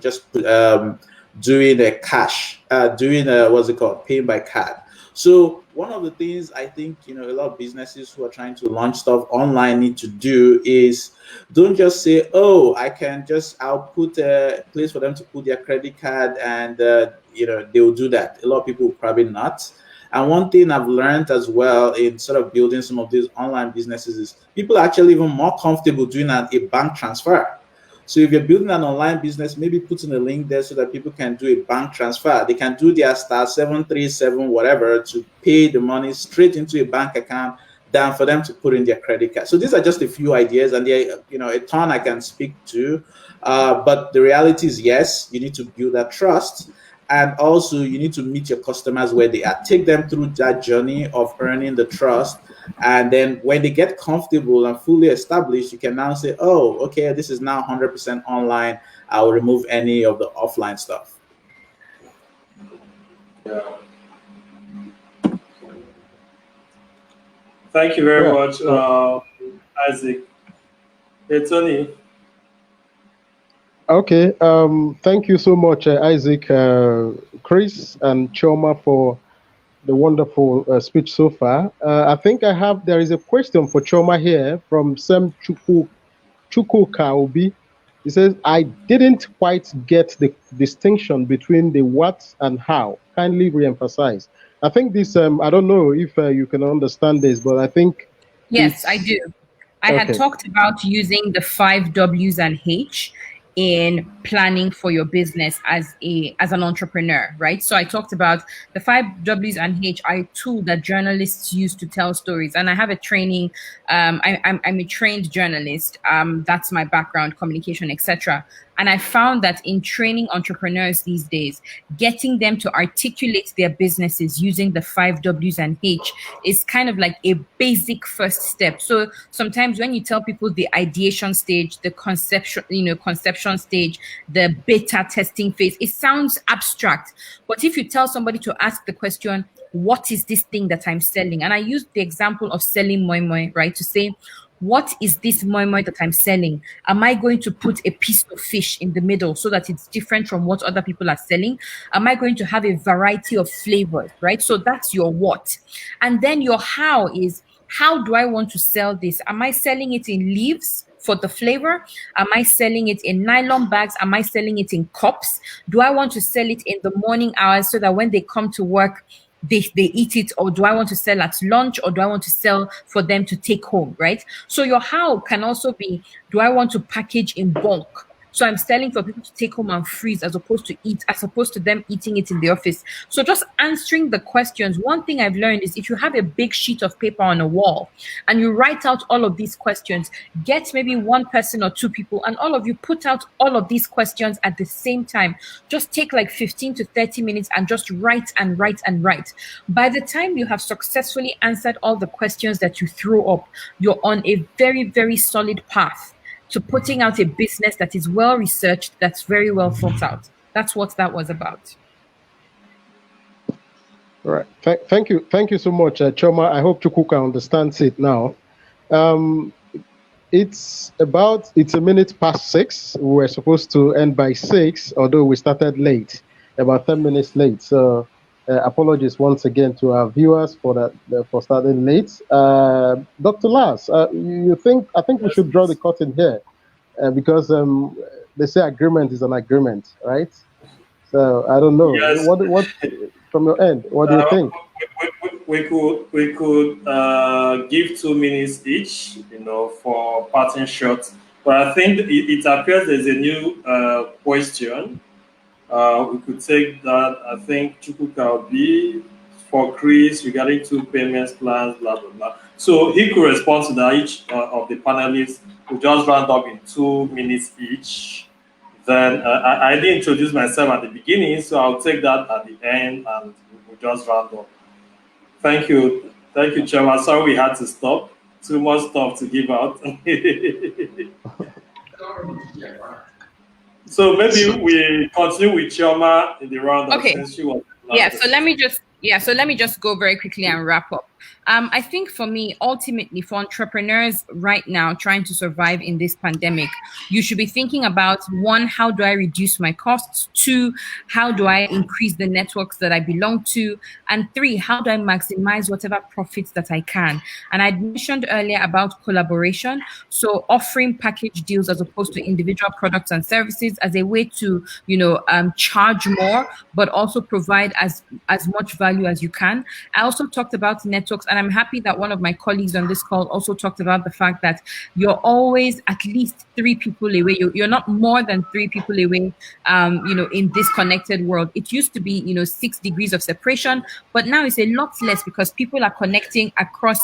just doing a cash, what's it called, paying by card. So one of the things I think, a lot of businesses who are trying to launch stuff online need to do is don't just say, oh, I'll put a place for them to put their credit card and, they will do that. A lot of people will probably not. And one thing I've learned as well in sort of building some of these online businesses is people are actually even more comfortable doing a bank transfer. So if you're building an online business, maybe putting a link there so that people can do a bank transfer. They can do their *737 whatever to pay the money straight into a bank account than for them to put in their credit card. So these are just a few ideas, and they're a ton I can speak to. But the reality is, yes, you need to build that trust. And also, you need to meet your customers where they are. Take them through that journey of earning the trust. And then when they get comfortable and fully established, you can now say, oh, okay, this is now 100% online. I'll remove any of the offline stuff. Yeah. Thank you very much, Isaac. Hey, Tony. Okay. Thank you so much, Isaac, Chris, and Choma for the wonderful speech so far. I think there is a question for Choma here from Sem Chukwuka. He says, I didn't quite get the distinction between the what and how. Kindly re-emphasize. I think this, I don't know if you can understand this, but I think Yes, I do. I had talked about using the 5 W's and H in planning for your business as an entrepreneur, right? So I talked about the 5 W's and H are a tool that journalists use to tell stories. And I have a training. I'm a trained journalist. That's my background, communication, etc. And I found that in training entrepreneurs these days, getting them to articulate their businesses using the 5 W's and H is kind of like a basic first step. So sometimes when you tell people the ideation stage, the conception stage, the beta testing phase, it sounds abstract. But if you tell somebody to ask the question, what is this thing that I'm selling? And I used the example of selling moi moi, right? To say, what is this moi moi that I'm selling? Am I going to put a piece of fish in the middle so that it's different from what other people are selling? Am I going to have a variety of flavors, right? So that's your what. And then your how is, how do I want to sell this? Am I selling it in leaves for the flavor? Am I selling it in nylon bags? Am I selling it in cups? Do I want to sell it in the morning hours so that when they come to work, they eat it? Or do I want to sell at lunch, or do I want to sell for them to take home, right? So your how can also be, do I want to package in bulk? So I'm selling for people to take home and freeze as opposed to them eating it in the office. So just answering the questions. One thing I've learned is if you have a big sheet of paper on a wall and you write out all of these questions, get maybe one person or two people and all of you put out all of these questions at the same time. Just take like 15 to 30 minutes and just write and write and write. By the time you have successfully answered all the questions that you threw up, you're on a very, very solid path to putting out a business that is well researched, that's very well thought out. That's what that was about. All right. Thank you so much, Choma. I hope Chukwuka understands it now. It's a minute past 6. We were supposed to end by 6, although we started late, about 10 minutes late. So Apologies once again to our viewers for that for starting late. Dr. Lars, you think I think we Yes, should draw the please. curtain here because they say agreement is an agreement, right? So I don't know Yes. what from your end. What do you Uh, think? we could give 2 minutes each, for parting shots. But I think it appears there's a new question. We could take that. I think Chukwuka will be for Chris regarding two payments plans, blah blah blah. So he could respond to that. Each of the panelists will just round up in 2 minutes each. Then I didn't introduce myself at the beginning, so I'll take that at the end and we'll just round up. Thank you, Chairman. Sorry we had to stop. Too much stuff to give out. So maybe So, we continue with Chioma in the roundup Okay. since she was the Yeah, last so person. let me just go very quickly and wrap up. I think for me, ultimately, for entrepreneurs right now trying to survive in this pandemic, you should be thinking about one, how do I reduce my costs? Two, how do I increase the networks that I belong to? And three, how do I maximize whatever profits that I can? And I mentioned earlier about collaboration. So offering package deals as opposed to individual products and services as a way to, charge more, but also provide as much value as you can. I also talked about networks, and I'm happy that one of my colleagues on this call also talked about the fact that you're always at least three people away. You're not more than three people away, in this connected world. It used to be, 6 degrees of separation, but now it's a lot less because people are connecting across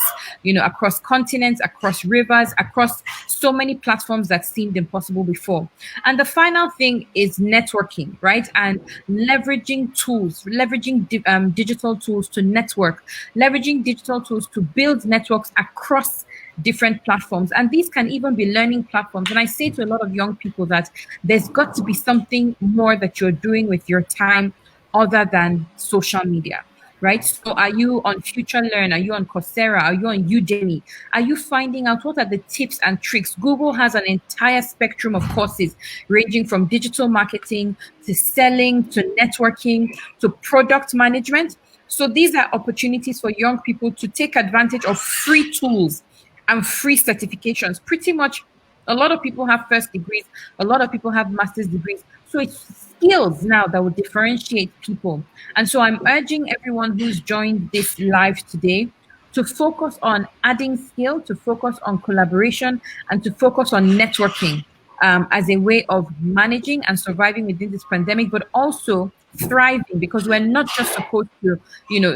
continents, across rivers, across so many platforms that seemed impossible before. And the final thing is networking, right? And leveraging tools, leveraging digital tools to network, leveraging digital tools to build networks across different platforms. And these can even be learning platforms. And I say to a lot of young people that there's got to be something more that you're doing with your time other than social media. Right. So are you on Future Learn? Are you on Coursera? Are you on Udemy? Are you finding out what are the tips and tricks? Google has an entire spectrum of courses ranging from digital marketing to selling to networking to product management. So these are opportunities for young people to take advantage of free tools and free certifications. Pretty much a lot of people have first degrees, a lot of people have master's degrees. So it's skills now that will differentiate people. And so I'm urging everyone who's joined this live today to focus on adding skill, to focus on collaboration, and to focus on networking as a way of managing and surviving within this pandemic, but also thriving because we're not just supposed to,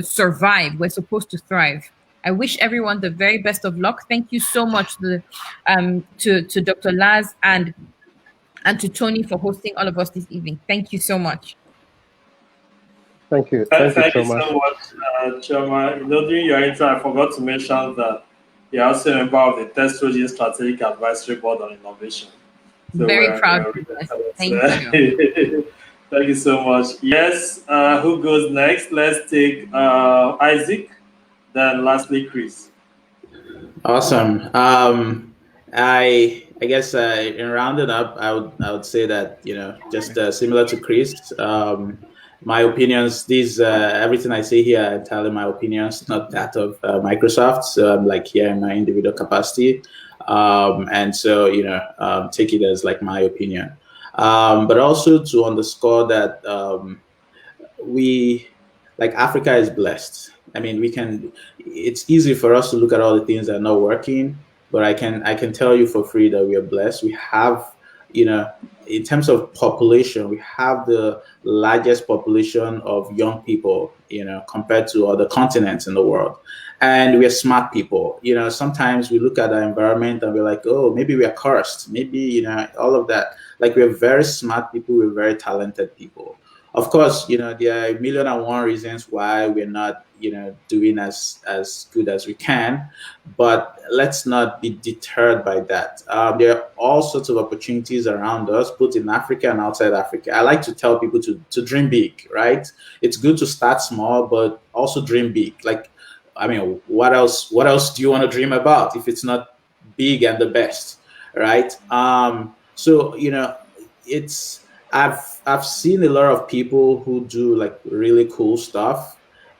survive, we're supposed to thrive. I wish everyone the very best of luck. Thank you so much to Dr. Laz and to Tony for hosting all of us this evening. Thank you so much. Thank you, Thank you Choma. so much, Chioma. During your intro, I forgot to mention that you're also a member of the Testrogen Strategic Advisory Board on Innovation. So Very proud we're of really this. Thank you. excited. Thank you so much. Yes, who goes next? Let's take Isaac, then lastly Chris. Awesome. I guess in rounding up, I would say that just similar to Chris, my opinions. These everything I say here are entirely my opinions, not that of Microsoft. So I'm like here in my individual capacity, and so take it as like my opinion. But also to underscore that we like Africa is blessed. I mean, it's easy for us to look at all the things that are not working, but I can tell you for free that we are blessed. We have, you know, in terms of population, we have the largest population of young people, compared to other continents in the world. And we're smart people. Sometimes we look at our environment and we're like, oh, maybe we are cursed. Maybe, all of that. Like we're very smart people, we're very talented people. Of course, there are a million and one reasons why we're not, doing as good as we can, but let's not be deterred by that. There are all sorts of opportunities around us, both in Africa and outside Africa. I like to tell people to dream big, right? It's good to start small, but also dream big. Like, I mean, what else? What else do you want to dream about if it's not big and the best, right? So it's I've seen a lot of people who do like really cool stuff,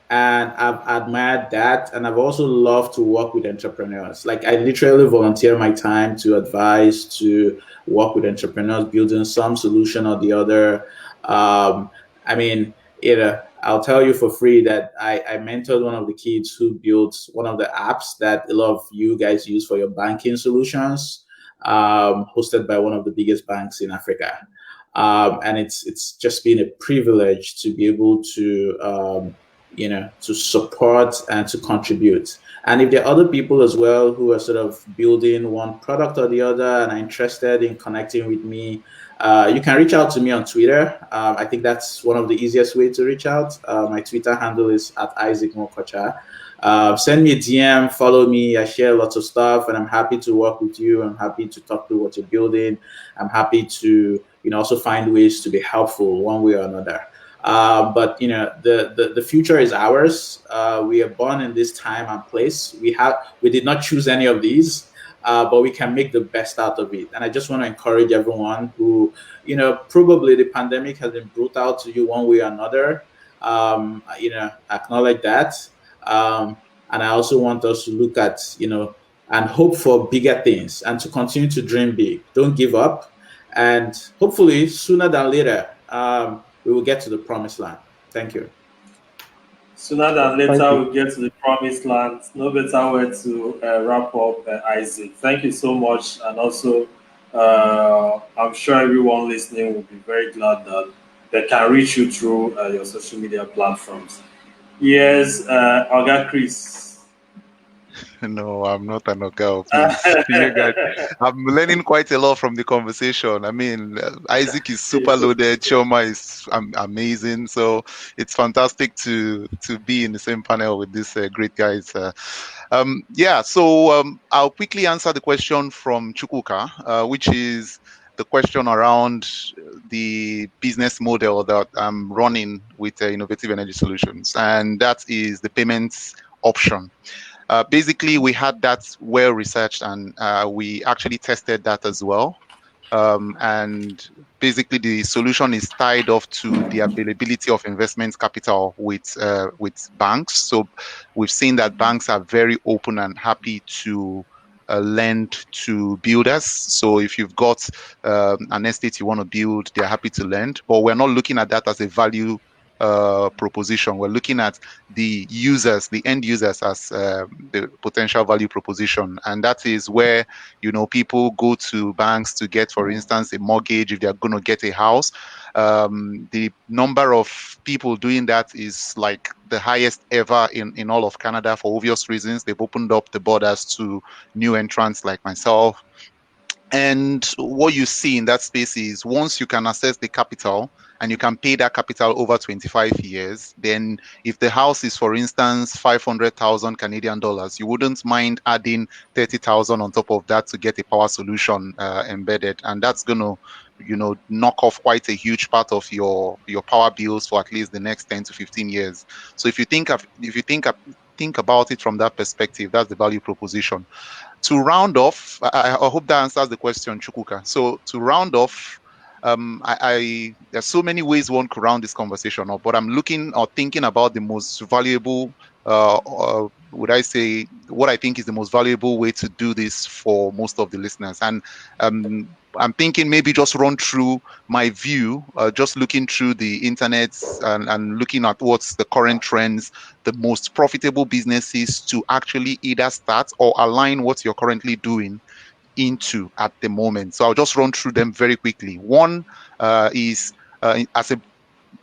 And I've admired that. And I've also loved to work with entrepreneurs. Like I literally volunteer my time to advise, to work with entrepreneurs, building some solution or the other. I mean, I'll tell you for free that I mentored one of the kids who built one of the apps that a lot of you guys use for your banking solutions, hosted by one of the biggest banks in Africa. And it's just been a privilege to be able to to support and to contribute. And if there are other people as well who are sort of building one product or the other and are interested in connecting with me, you can reach out to me on Twitter. I think that's one of the easiest way to reach out. My Twitter handle is at Isaac Mokocha. Send me a DM, follow me. I share lots of stuff, and I'm happy to work with you. I'm happy to talk through what you're building. I'm happy to also find ways to be helpful one way or another. But the future is ours. We are born in this time and place. We did not choose any of these, but we can make the best out of it. And I just want to encourage everyone who, probably the pandemic has been brutal to you one way or another. Acknowledge that. And I also want us to look at, and hope for bigger things and to continue to dream big. Don't give up. And hopefully sooner than later, we will get to the promised land. Thank you. Sooner than Thank later, you. we'll get to the promised land. No better way to wrap up, Isaac. Thank you so much. And also, I'm sure everyone listening will be very glad that they can reach you through your social media platforms. Yes, Oga Chris. No, I'm not an girl, please. You guys, I'm learning quite a lot from the conversation. I mean, Isaac is super loaded. Choma is amazing. So it's fantastic to be in the same panel with these great guys. Yeah, so I'll quickly answer the question from Chukwuka, which is the question around the business model that I'm running with Innovative Energy Solutions, and that is the payments option. Basically, we had that well researched, and we actually tested that as well. And basically, the solution is tied off to the availability of investment capital with banks. So we've seen that banks are very open and happy to lend to builders. So if you've got an estate you want to build, they're happy to lend. But we're not looking at that as a value proposition. We're looking at the users, the end users, as the potential value proposition, and that is where people go to banks to get, for instance, a mortgage if they're going to get a house. The number of people doing that is like the highest ever in all of Canada for obvious reasons. They've opened up the borders to new entrants like myself. And what you see in that space is once you can access the capital and you can pay that capital over 25 years, then if the house is, for instance, 500,000 Canadian dollars, you wouldn't mind adding 30,000 on top of that to get a power solution embedded. And that's going to, knock off quite a huge part of your power bills for at least the next 10 to 15 years. So if you think about it from that perspective, that's the value proposition. To round off, I hope that answers the question, Chukuka. So to round off, there's so many ways one could round this conversation up, but I'm looking or thinking about the most valuable, would I say, what I think is the most valuable way to do this for most of the listeners. And I'm thinking maybe just run through my view, just looking through the internet and looking at what's the current trends, the most profitable businesses to actually either start or align what you're currently doing into at the moment. So I'll just run through them very quickly. One is as a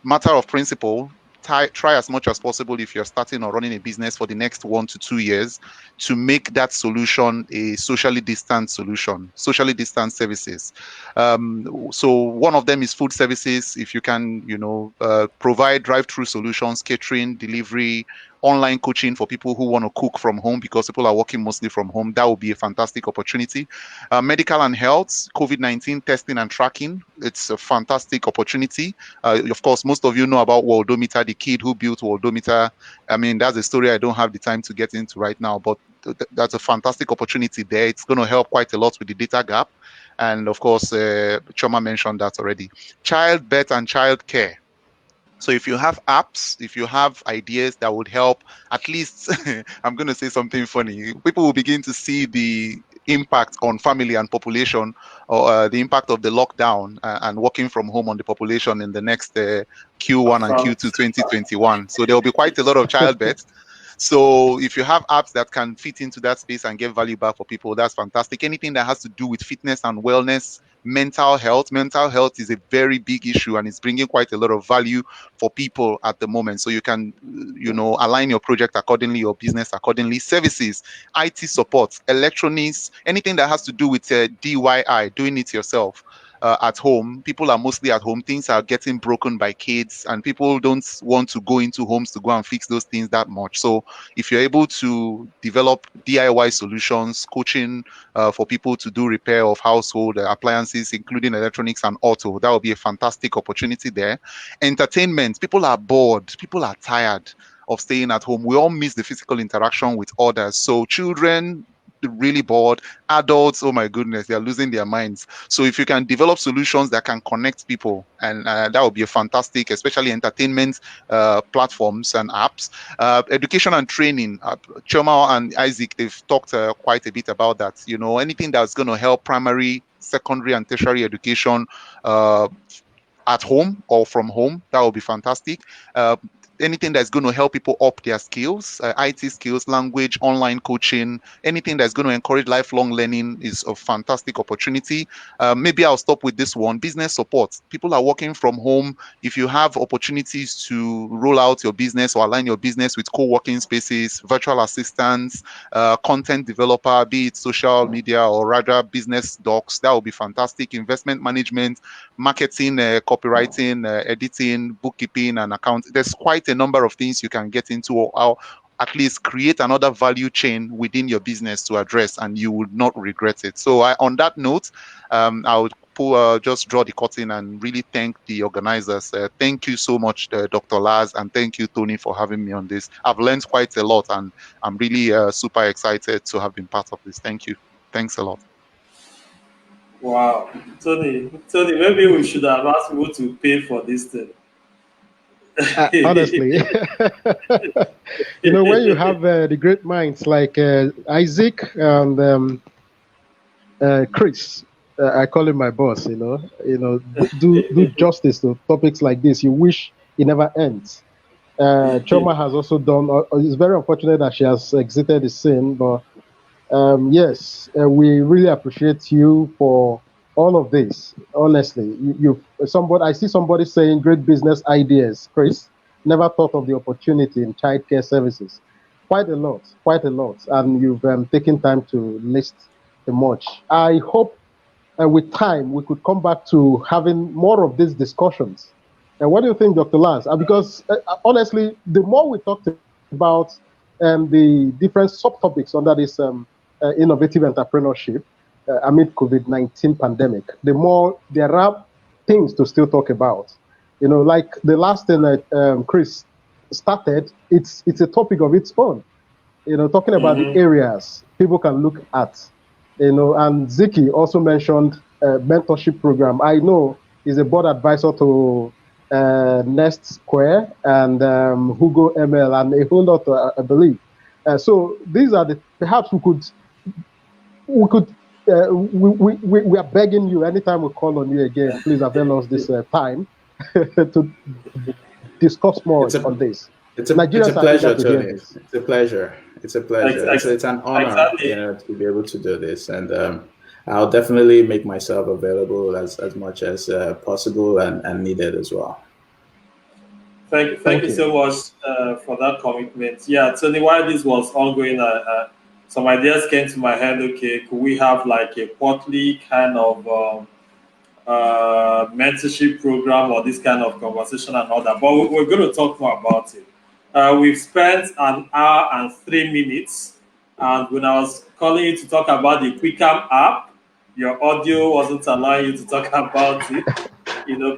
matter of principle, try as much as possible if you're starting or running a business for the next 1 to 2 years to make that solution a socially distant solution, socially distant services. So one of them is food services. If you can, provide drive-through solutions, catering, delivery, online coaching for people who want to cook from home because people are working mostly from home, that would be a fantastic opportunity. Medical and health, COVID-19 testing and tracking, it's a fantastic opportunity. Of course, most of you know about Worldometer, the kid who built Worldometer. I mean, that's a story I don't have the time to get into right now, but that's a fantastic opportunity there. It's going to help quite a lot with the data gap. And of course, Choma mentioned that already. Childbirth and childcare. So if you have apps, if you have ideas that would help, at least I'm going to say something funny. People will begin to see the impact on family and population, or the impact of the lockdown and working from home on the population in the next Q1 and From Q2 2021. So there will be quite a lot of childbirth. So if you have apps that can fit into that space and get value back for people, that's fantastic. Anything that has to do with fitness and wellness, mental health is a very big issue, and it's bringing quite a lot of value for people at the moment. So you can, align your project accordingly, your business accordingly. Services, IT support, electronics, anything that has to do with DIY, doing it yourself. At home, people are mostly at home. Things are getting broken by kids, and people don't want to go into homes to go and fix those things that much. So, if you're able to develop DIY solutions, coaching for people to do repair of household appliances, including electronics and auto, that would be a fantastic opportunity there. Entertainment, people are bored, people are tired of staying at home. We all miss the physical interaction with others. So, children, really bored. Adults, oh my goodness, they are losing their minds. So if you can develop solutions that can connect people, and that would be a fantastic, especially entertainment platforms and apps. Education and training, Choma and Isaac, they've talked quite a bit about that. Anything that's going to help primary, secondary, and tertiary education at home or from home, that would be fantastic. Anything that's going to help people up their skills, IT skills, language, online coaching, anything that's going to encourage lifelong learning is a fantastic opportunity. Maybe I'll stop with this one. Business support. People are working from home. If you have opportunities to roll out your business or align your business with co-working spaces, virtual assistants, content developer, be it social media or rather business docs, that would be fantastic. Investment management, marketing, copywriting, editing, bookkeeping, and account. There's quite a number of things you can get into, or at least create another value chain within your business to address, and you would not regret it. So on that note, I would just draw the curtain and really thank the organizers. Thank you so much, Dr. Lars, and thank you, Tony, for having me on this. I've learned quite a lot, and I'm really super excited to have been part of this. Thank you. Thanks a lot. wow, Tony, maybe we should have asked people to pay for this thing. Honestly, when you have the great minds like Isaac and Chris, I call him my boss. Do justice to topics like this. You wish it never ends. Choma has also done. It's very unfortunate that she has exited the scene, but yes, we really appreciate you for all of this. Honestly, somebody. I see somebody saying great business ideas. Chris never thought of the opportunity in childcare services. Quite a lot, and you've taken time to list the much. I hope with time we could come back to having more of these discussions. And what do you think, Dr. Lance? Because honestly, the more we talked about the different subtopics under this innovative entrepreneurship amid COVID-19 pandemic, the more there are things to still talk about. Like the last thing that Chris started, it's a topic of its own. Talking about the areas people can look at. And Ziki also mentioned mentorship program. I know he's a board advisor to Nest Square and Hugo ML and a whole lot, I believe. So these are perhaps we are begging you anytime we call on you again, please avail us this time to discuss more on this. It's a pleasure, Tony. It's a pleasure. It's a pleasure. It's an honor, to be able to do this, and I'll definitely make myself available as much as possible and needed as well. Thank you so much for that commitment. Yeah, Tony, while this was ongoing, some ideas came to my head. Okay, could we have like a quarterly kind of mentorship program or this kind of conversation and all that? But we're going to talk more about it. We've spent an hour and 3 minutes, and when I was calling you to talk about the QuickArm app, your audio wasn't allowing you to talk about it.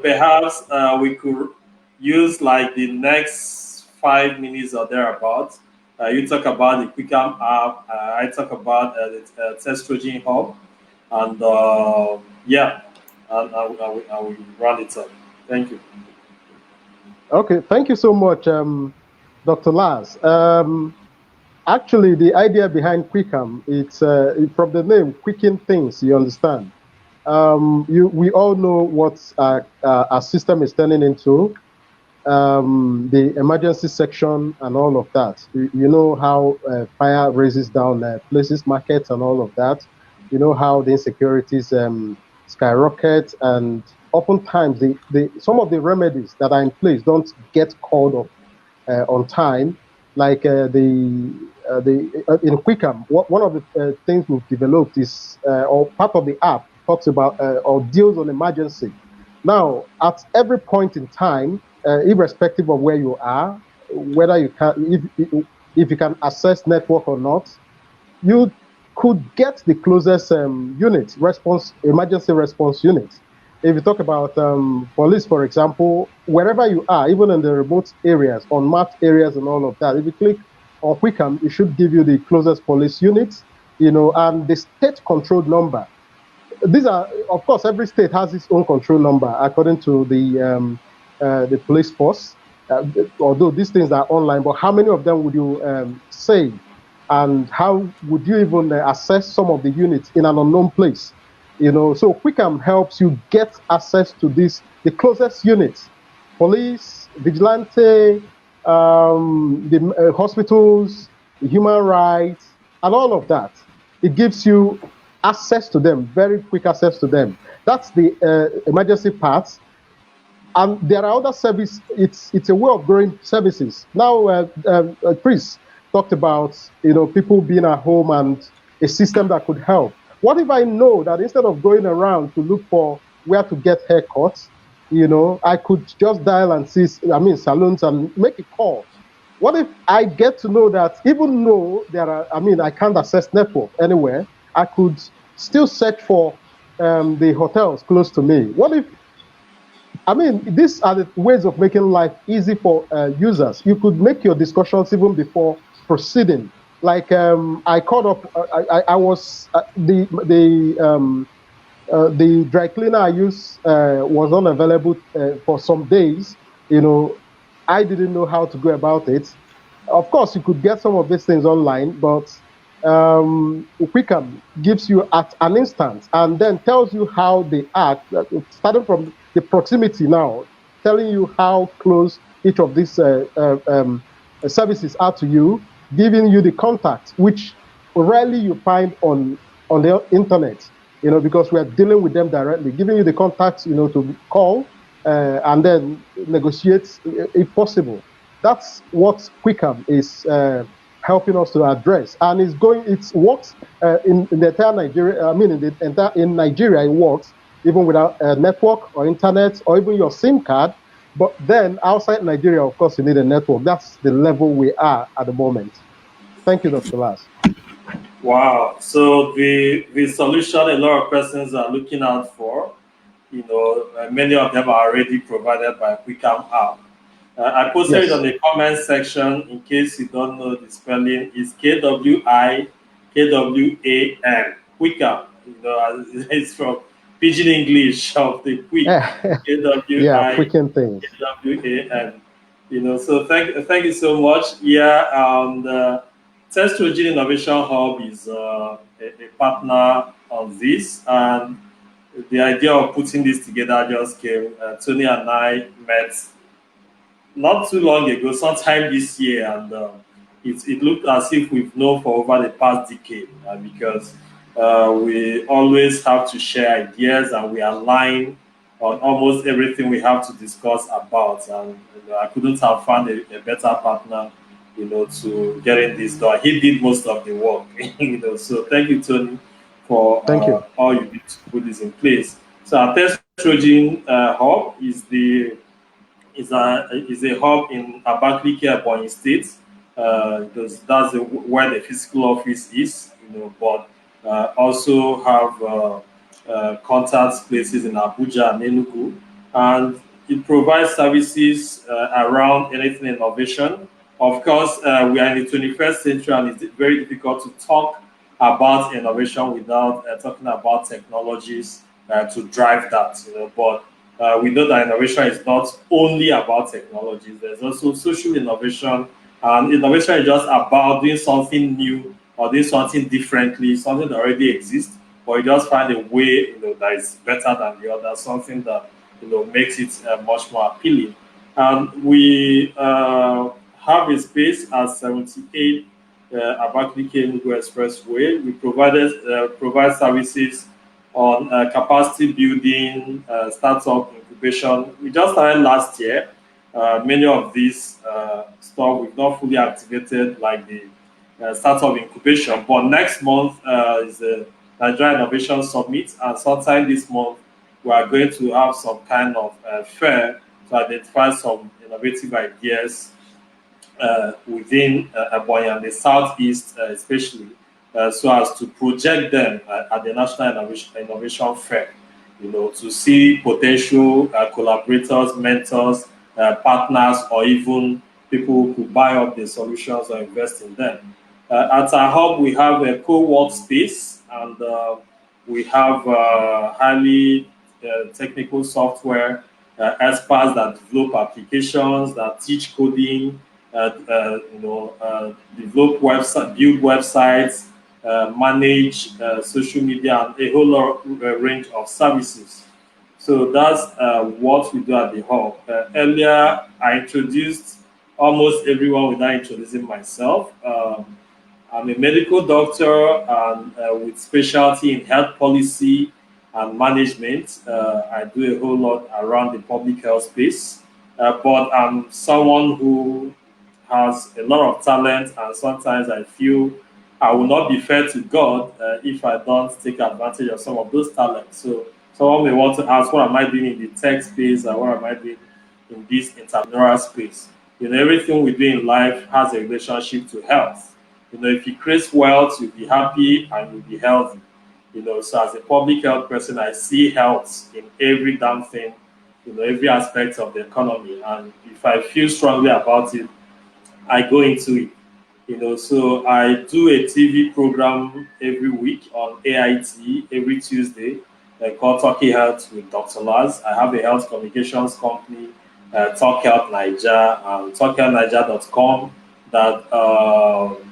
Perhaps we could use like the next 5 minutes or thereabouts. You talk about the QuickArm app. I talk about the Testrogen Hub, and I will run it up. Thank you. Okay, thank you so much, Dr. Lars. Actually, the idea behind Quickam, it's from the name, quicken things, you understand. We all know what our system is turning into, the emergency section and all of that. You know how fire raises down places, markets, and all of that. You know how the insecurities skyrocket, and oftentimes some of the remedies that are in place don't get called up on time. Like in Quickam, one of the things we've developed is, or part of the app talks about or deals on emergency. Now, at every point in time, irrespective of where you are, whether you can, if you can access network or not, you could get the closest emergency response unit. If you talk about police, for example, wherever you are, even in the remote areas, unmapped areas, and all of that, if you click on Quickam, it should give you the closest police unit, and the state-controlled number. These are, of course, every state has its own control number according to the police force. Although these things are online, but how many of them would you say? And how would you even access some of the units in an unknown place? So Quickam helps you get access to the closest units, police, vigilante, the hospitals, the human rights, and all of that. It gives you access to them, very quick access to them. That's the emergency part. And there are other services. It's a way of growing services. Now, Chris talked about people being at home and a system that could help. What if I know that instead of going around to look for where to get haircuts, I could just dial and see, salons, and make a call. What if I get to know that even though I can't access network anywhere, I could still search for the hotels close to me? What if, these are the ways of making life easy for users. You could make your discussions even before proceeding. Like I called up, I was the dry cleaner I use was unavailable for some days. I didn't know how to go about it. Of course, you could get some of these things online, but Quickam gives you at an instant and then tells you how they act, starting from the proximity now, telling you how close each of these services are to you, giving you the contacts, which rarely you find on the internet, because we are dealing with them directly, giving you the contacts, to call and then negotiate if possible. That's what Quickam is helping us to address, and it works in the entire Nigeria. In Nigeria, it works even without a network or internet or even your SIM card. But then outside Nigeria, of course, you need a network. That's the level we are at the moment. Thank you, Dr. Lars. Wow. So the solution a lot of persons are looking out for, many of them are already provided by Quickam app. I posted it Yes. on the comment section in case you don't know the spelling. It's Kwikam. Quickam. It's from Pidgin English of the quick. Yeah, quicken things. Kwam. So thank you so much. Yeah, the Test Engine Innovation Hub is a partner on this, and the idea of putting this together just came. Tony and I met not too long ago, sometime this year, and it looked as if we've known for over the past decade because we always have to share ideas and we align on almost everything we have to discuss about. And I couldn't have found a better partner, to getting this done. He did most of the work, So thank you, Tony, for Thank you. all you did to put this in place. So our test Trojan hub is a hub in Abakaliki, Ebonyi State. Because that's where the physical office is, but also have contact places in Abuja and Enugu. And it provides services around anything innovation. Of course, we are in the 21st century and it's very difficult to talk about innovation without talking about technologies to drive that, But We know that innovation is not only about technologies. There's also social innovation, and innovation is just about doing something new or doing something differently, something that already exists, but you just find a way, that is better than the other, something that makes it much more appealing. And we have a space at 78 Abakaliki Enugu Expressway. We provide services on capacity building, startup incubation. We just started last year. Many of these stuff we've not fully activated, like the startup incubation. But next month is the Nigeria Innovation Summit, and sometime this month we are going to have some kind of fair to identify some innovative ideas within Ebonyi and the southeast, especially, so as to project them at the National Innovation Fair. To see potential collaborators, mentors, partners, or even people who could buy up the solutions or invest in them. At our hub, we have a co-work space, and we have highly technical software experts that develop applications, that teach coding, develop website, build websites, manage social media, and a whole range of services. So that's what we do at the hub. Earlier, I introduced almost everyone without introducing myself. I'm a medical doctor and with specialty in health policy and management. I do a whole lot around the public health space, but I'm someone who has a lot of talent, and sometimes I feel I will not be fair to God if I don't take advantage of some of those talents. So someone may want to ask, what am I doing in the tech space, and what am I doing in this entrepreneurial space? Everything we do in life has a relationship to health. If you create wealth, you'll be happy and you'll be healthy. So as a public health person, I see health in every damn thing, every aspect of the economy. And if I feel strongly about it, I go into it. So I do a TV program every week on AIT every Tuesday called Talkie Health with Dr. Laz. I have a health communications company, Talk Health Niger, and talkhealthniger.com, that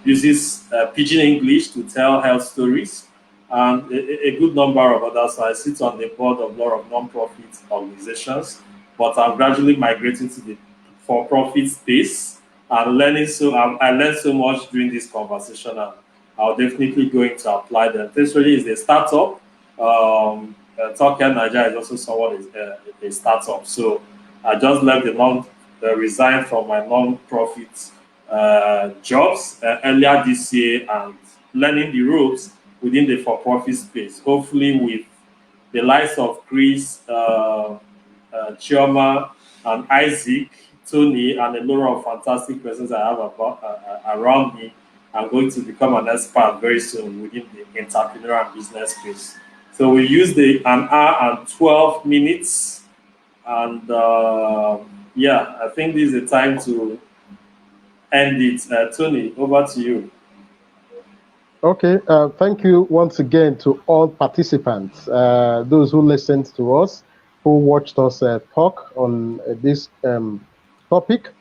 uses pidgin English to tell health stories, and a good number of others. So I sit on the board of a lot of non-profit organizations, but I'm gradually migrating to the for-profit space and learning. So I learned so much during this conversation, and I'll definitely going to apply them. This really is a startup. Talking Nigeria is also someone is a startup. So I just left resigned from my non-profit jobs earlier this year, and learning the ropes within the for-profit space. Hopefully, with the likes of Chris, Chioma, and Isaac, Tony, and a lot of fantastic persons I have around me, I'm going to become an expert very soon within the entrepreneur and business space. So we use an hour and 12 minutes, and yeah, I think this is the time to end it. Tony, over to you. Okay, thank you once again to all participants, those who listened to us, who watched us talk on this topic.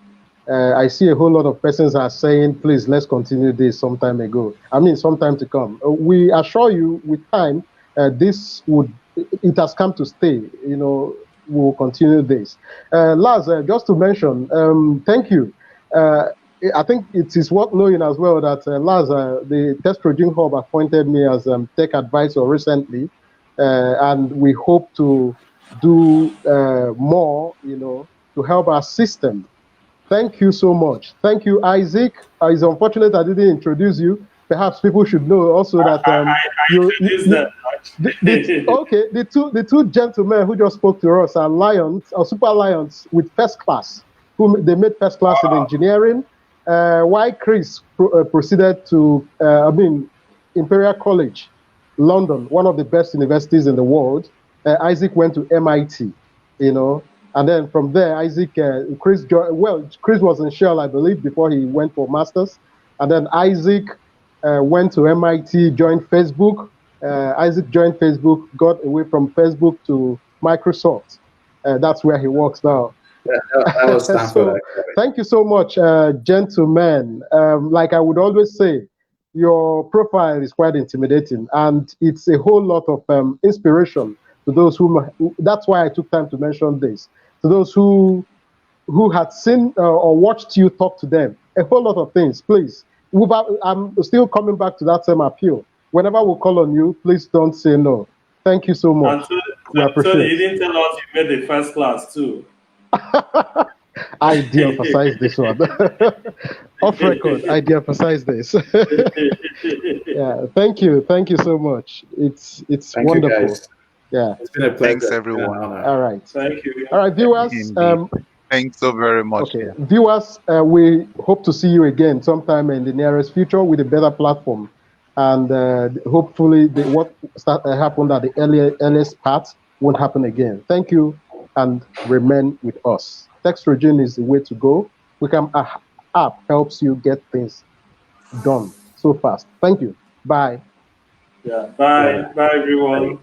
I see a whole lot of persons are saying, please, let's continue this some time to come. We assure you with time, it has come to stay. We'll continue this. Laz, just to mention, thank you. I think it is worth knowing as well that Laz, the Test Project Hub appointed me as tech advisor recently, and we hope to do more, to help our system. Thank you so much. Thank you, Isaac. It's unfortunate I didn't introduce you. Perhaps people should know also that okay, the two gentlemen who just spoke to us are lions or super lions with first class. They made first class in engineering. Why Chris proceeded to Imperial College, London, one of the best universities in the world. Isaac went to MIT, and then from there, Chris was in Shell, I believe, before he went for masters, and then Isaac went to MIT, joined Facebook. Isaac joined Facebook, got away from Facebook to Microsoft. That's where he works now. That was So Stanford. thank you so much, gentlemen. Like I would always say, your profile is quite intimidating, and it's a whole lot of inspiration to those who. That's why I took time to mention this. To those who had seen or watched you talk to them, a whole lot of things. Please, I'm still coming back to that same appeal. Whenever we call on you, please don't say no. Thank you so And much. We Tony, appreciate. you didn't tell us you made the first class too. I de-emphasize this one. Off record, I de-emphasize this. Yeah, thank you so much. It's Thank you, wonderful. guys. Yeah. It's been a pleasure. Thanks, It's been an everyone. honor. All right. Thank you. All right, viewers. Indeed. Thanks so very much. Okay, viewers, we hope to see you again sometime in the nearest future with a better platform, and hopefully what happened at the earliest part won't happen again. Thank you, and remain with us. Text Regime is the way to go. Wickham app helps you get things done so fast. Thank you. Bye. Yeah. Bye. Bye, everyone.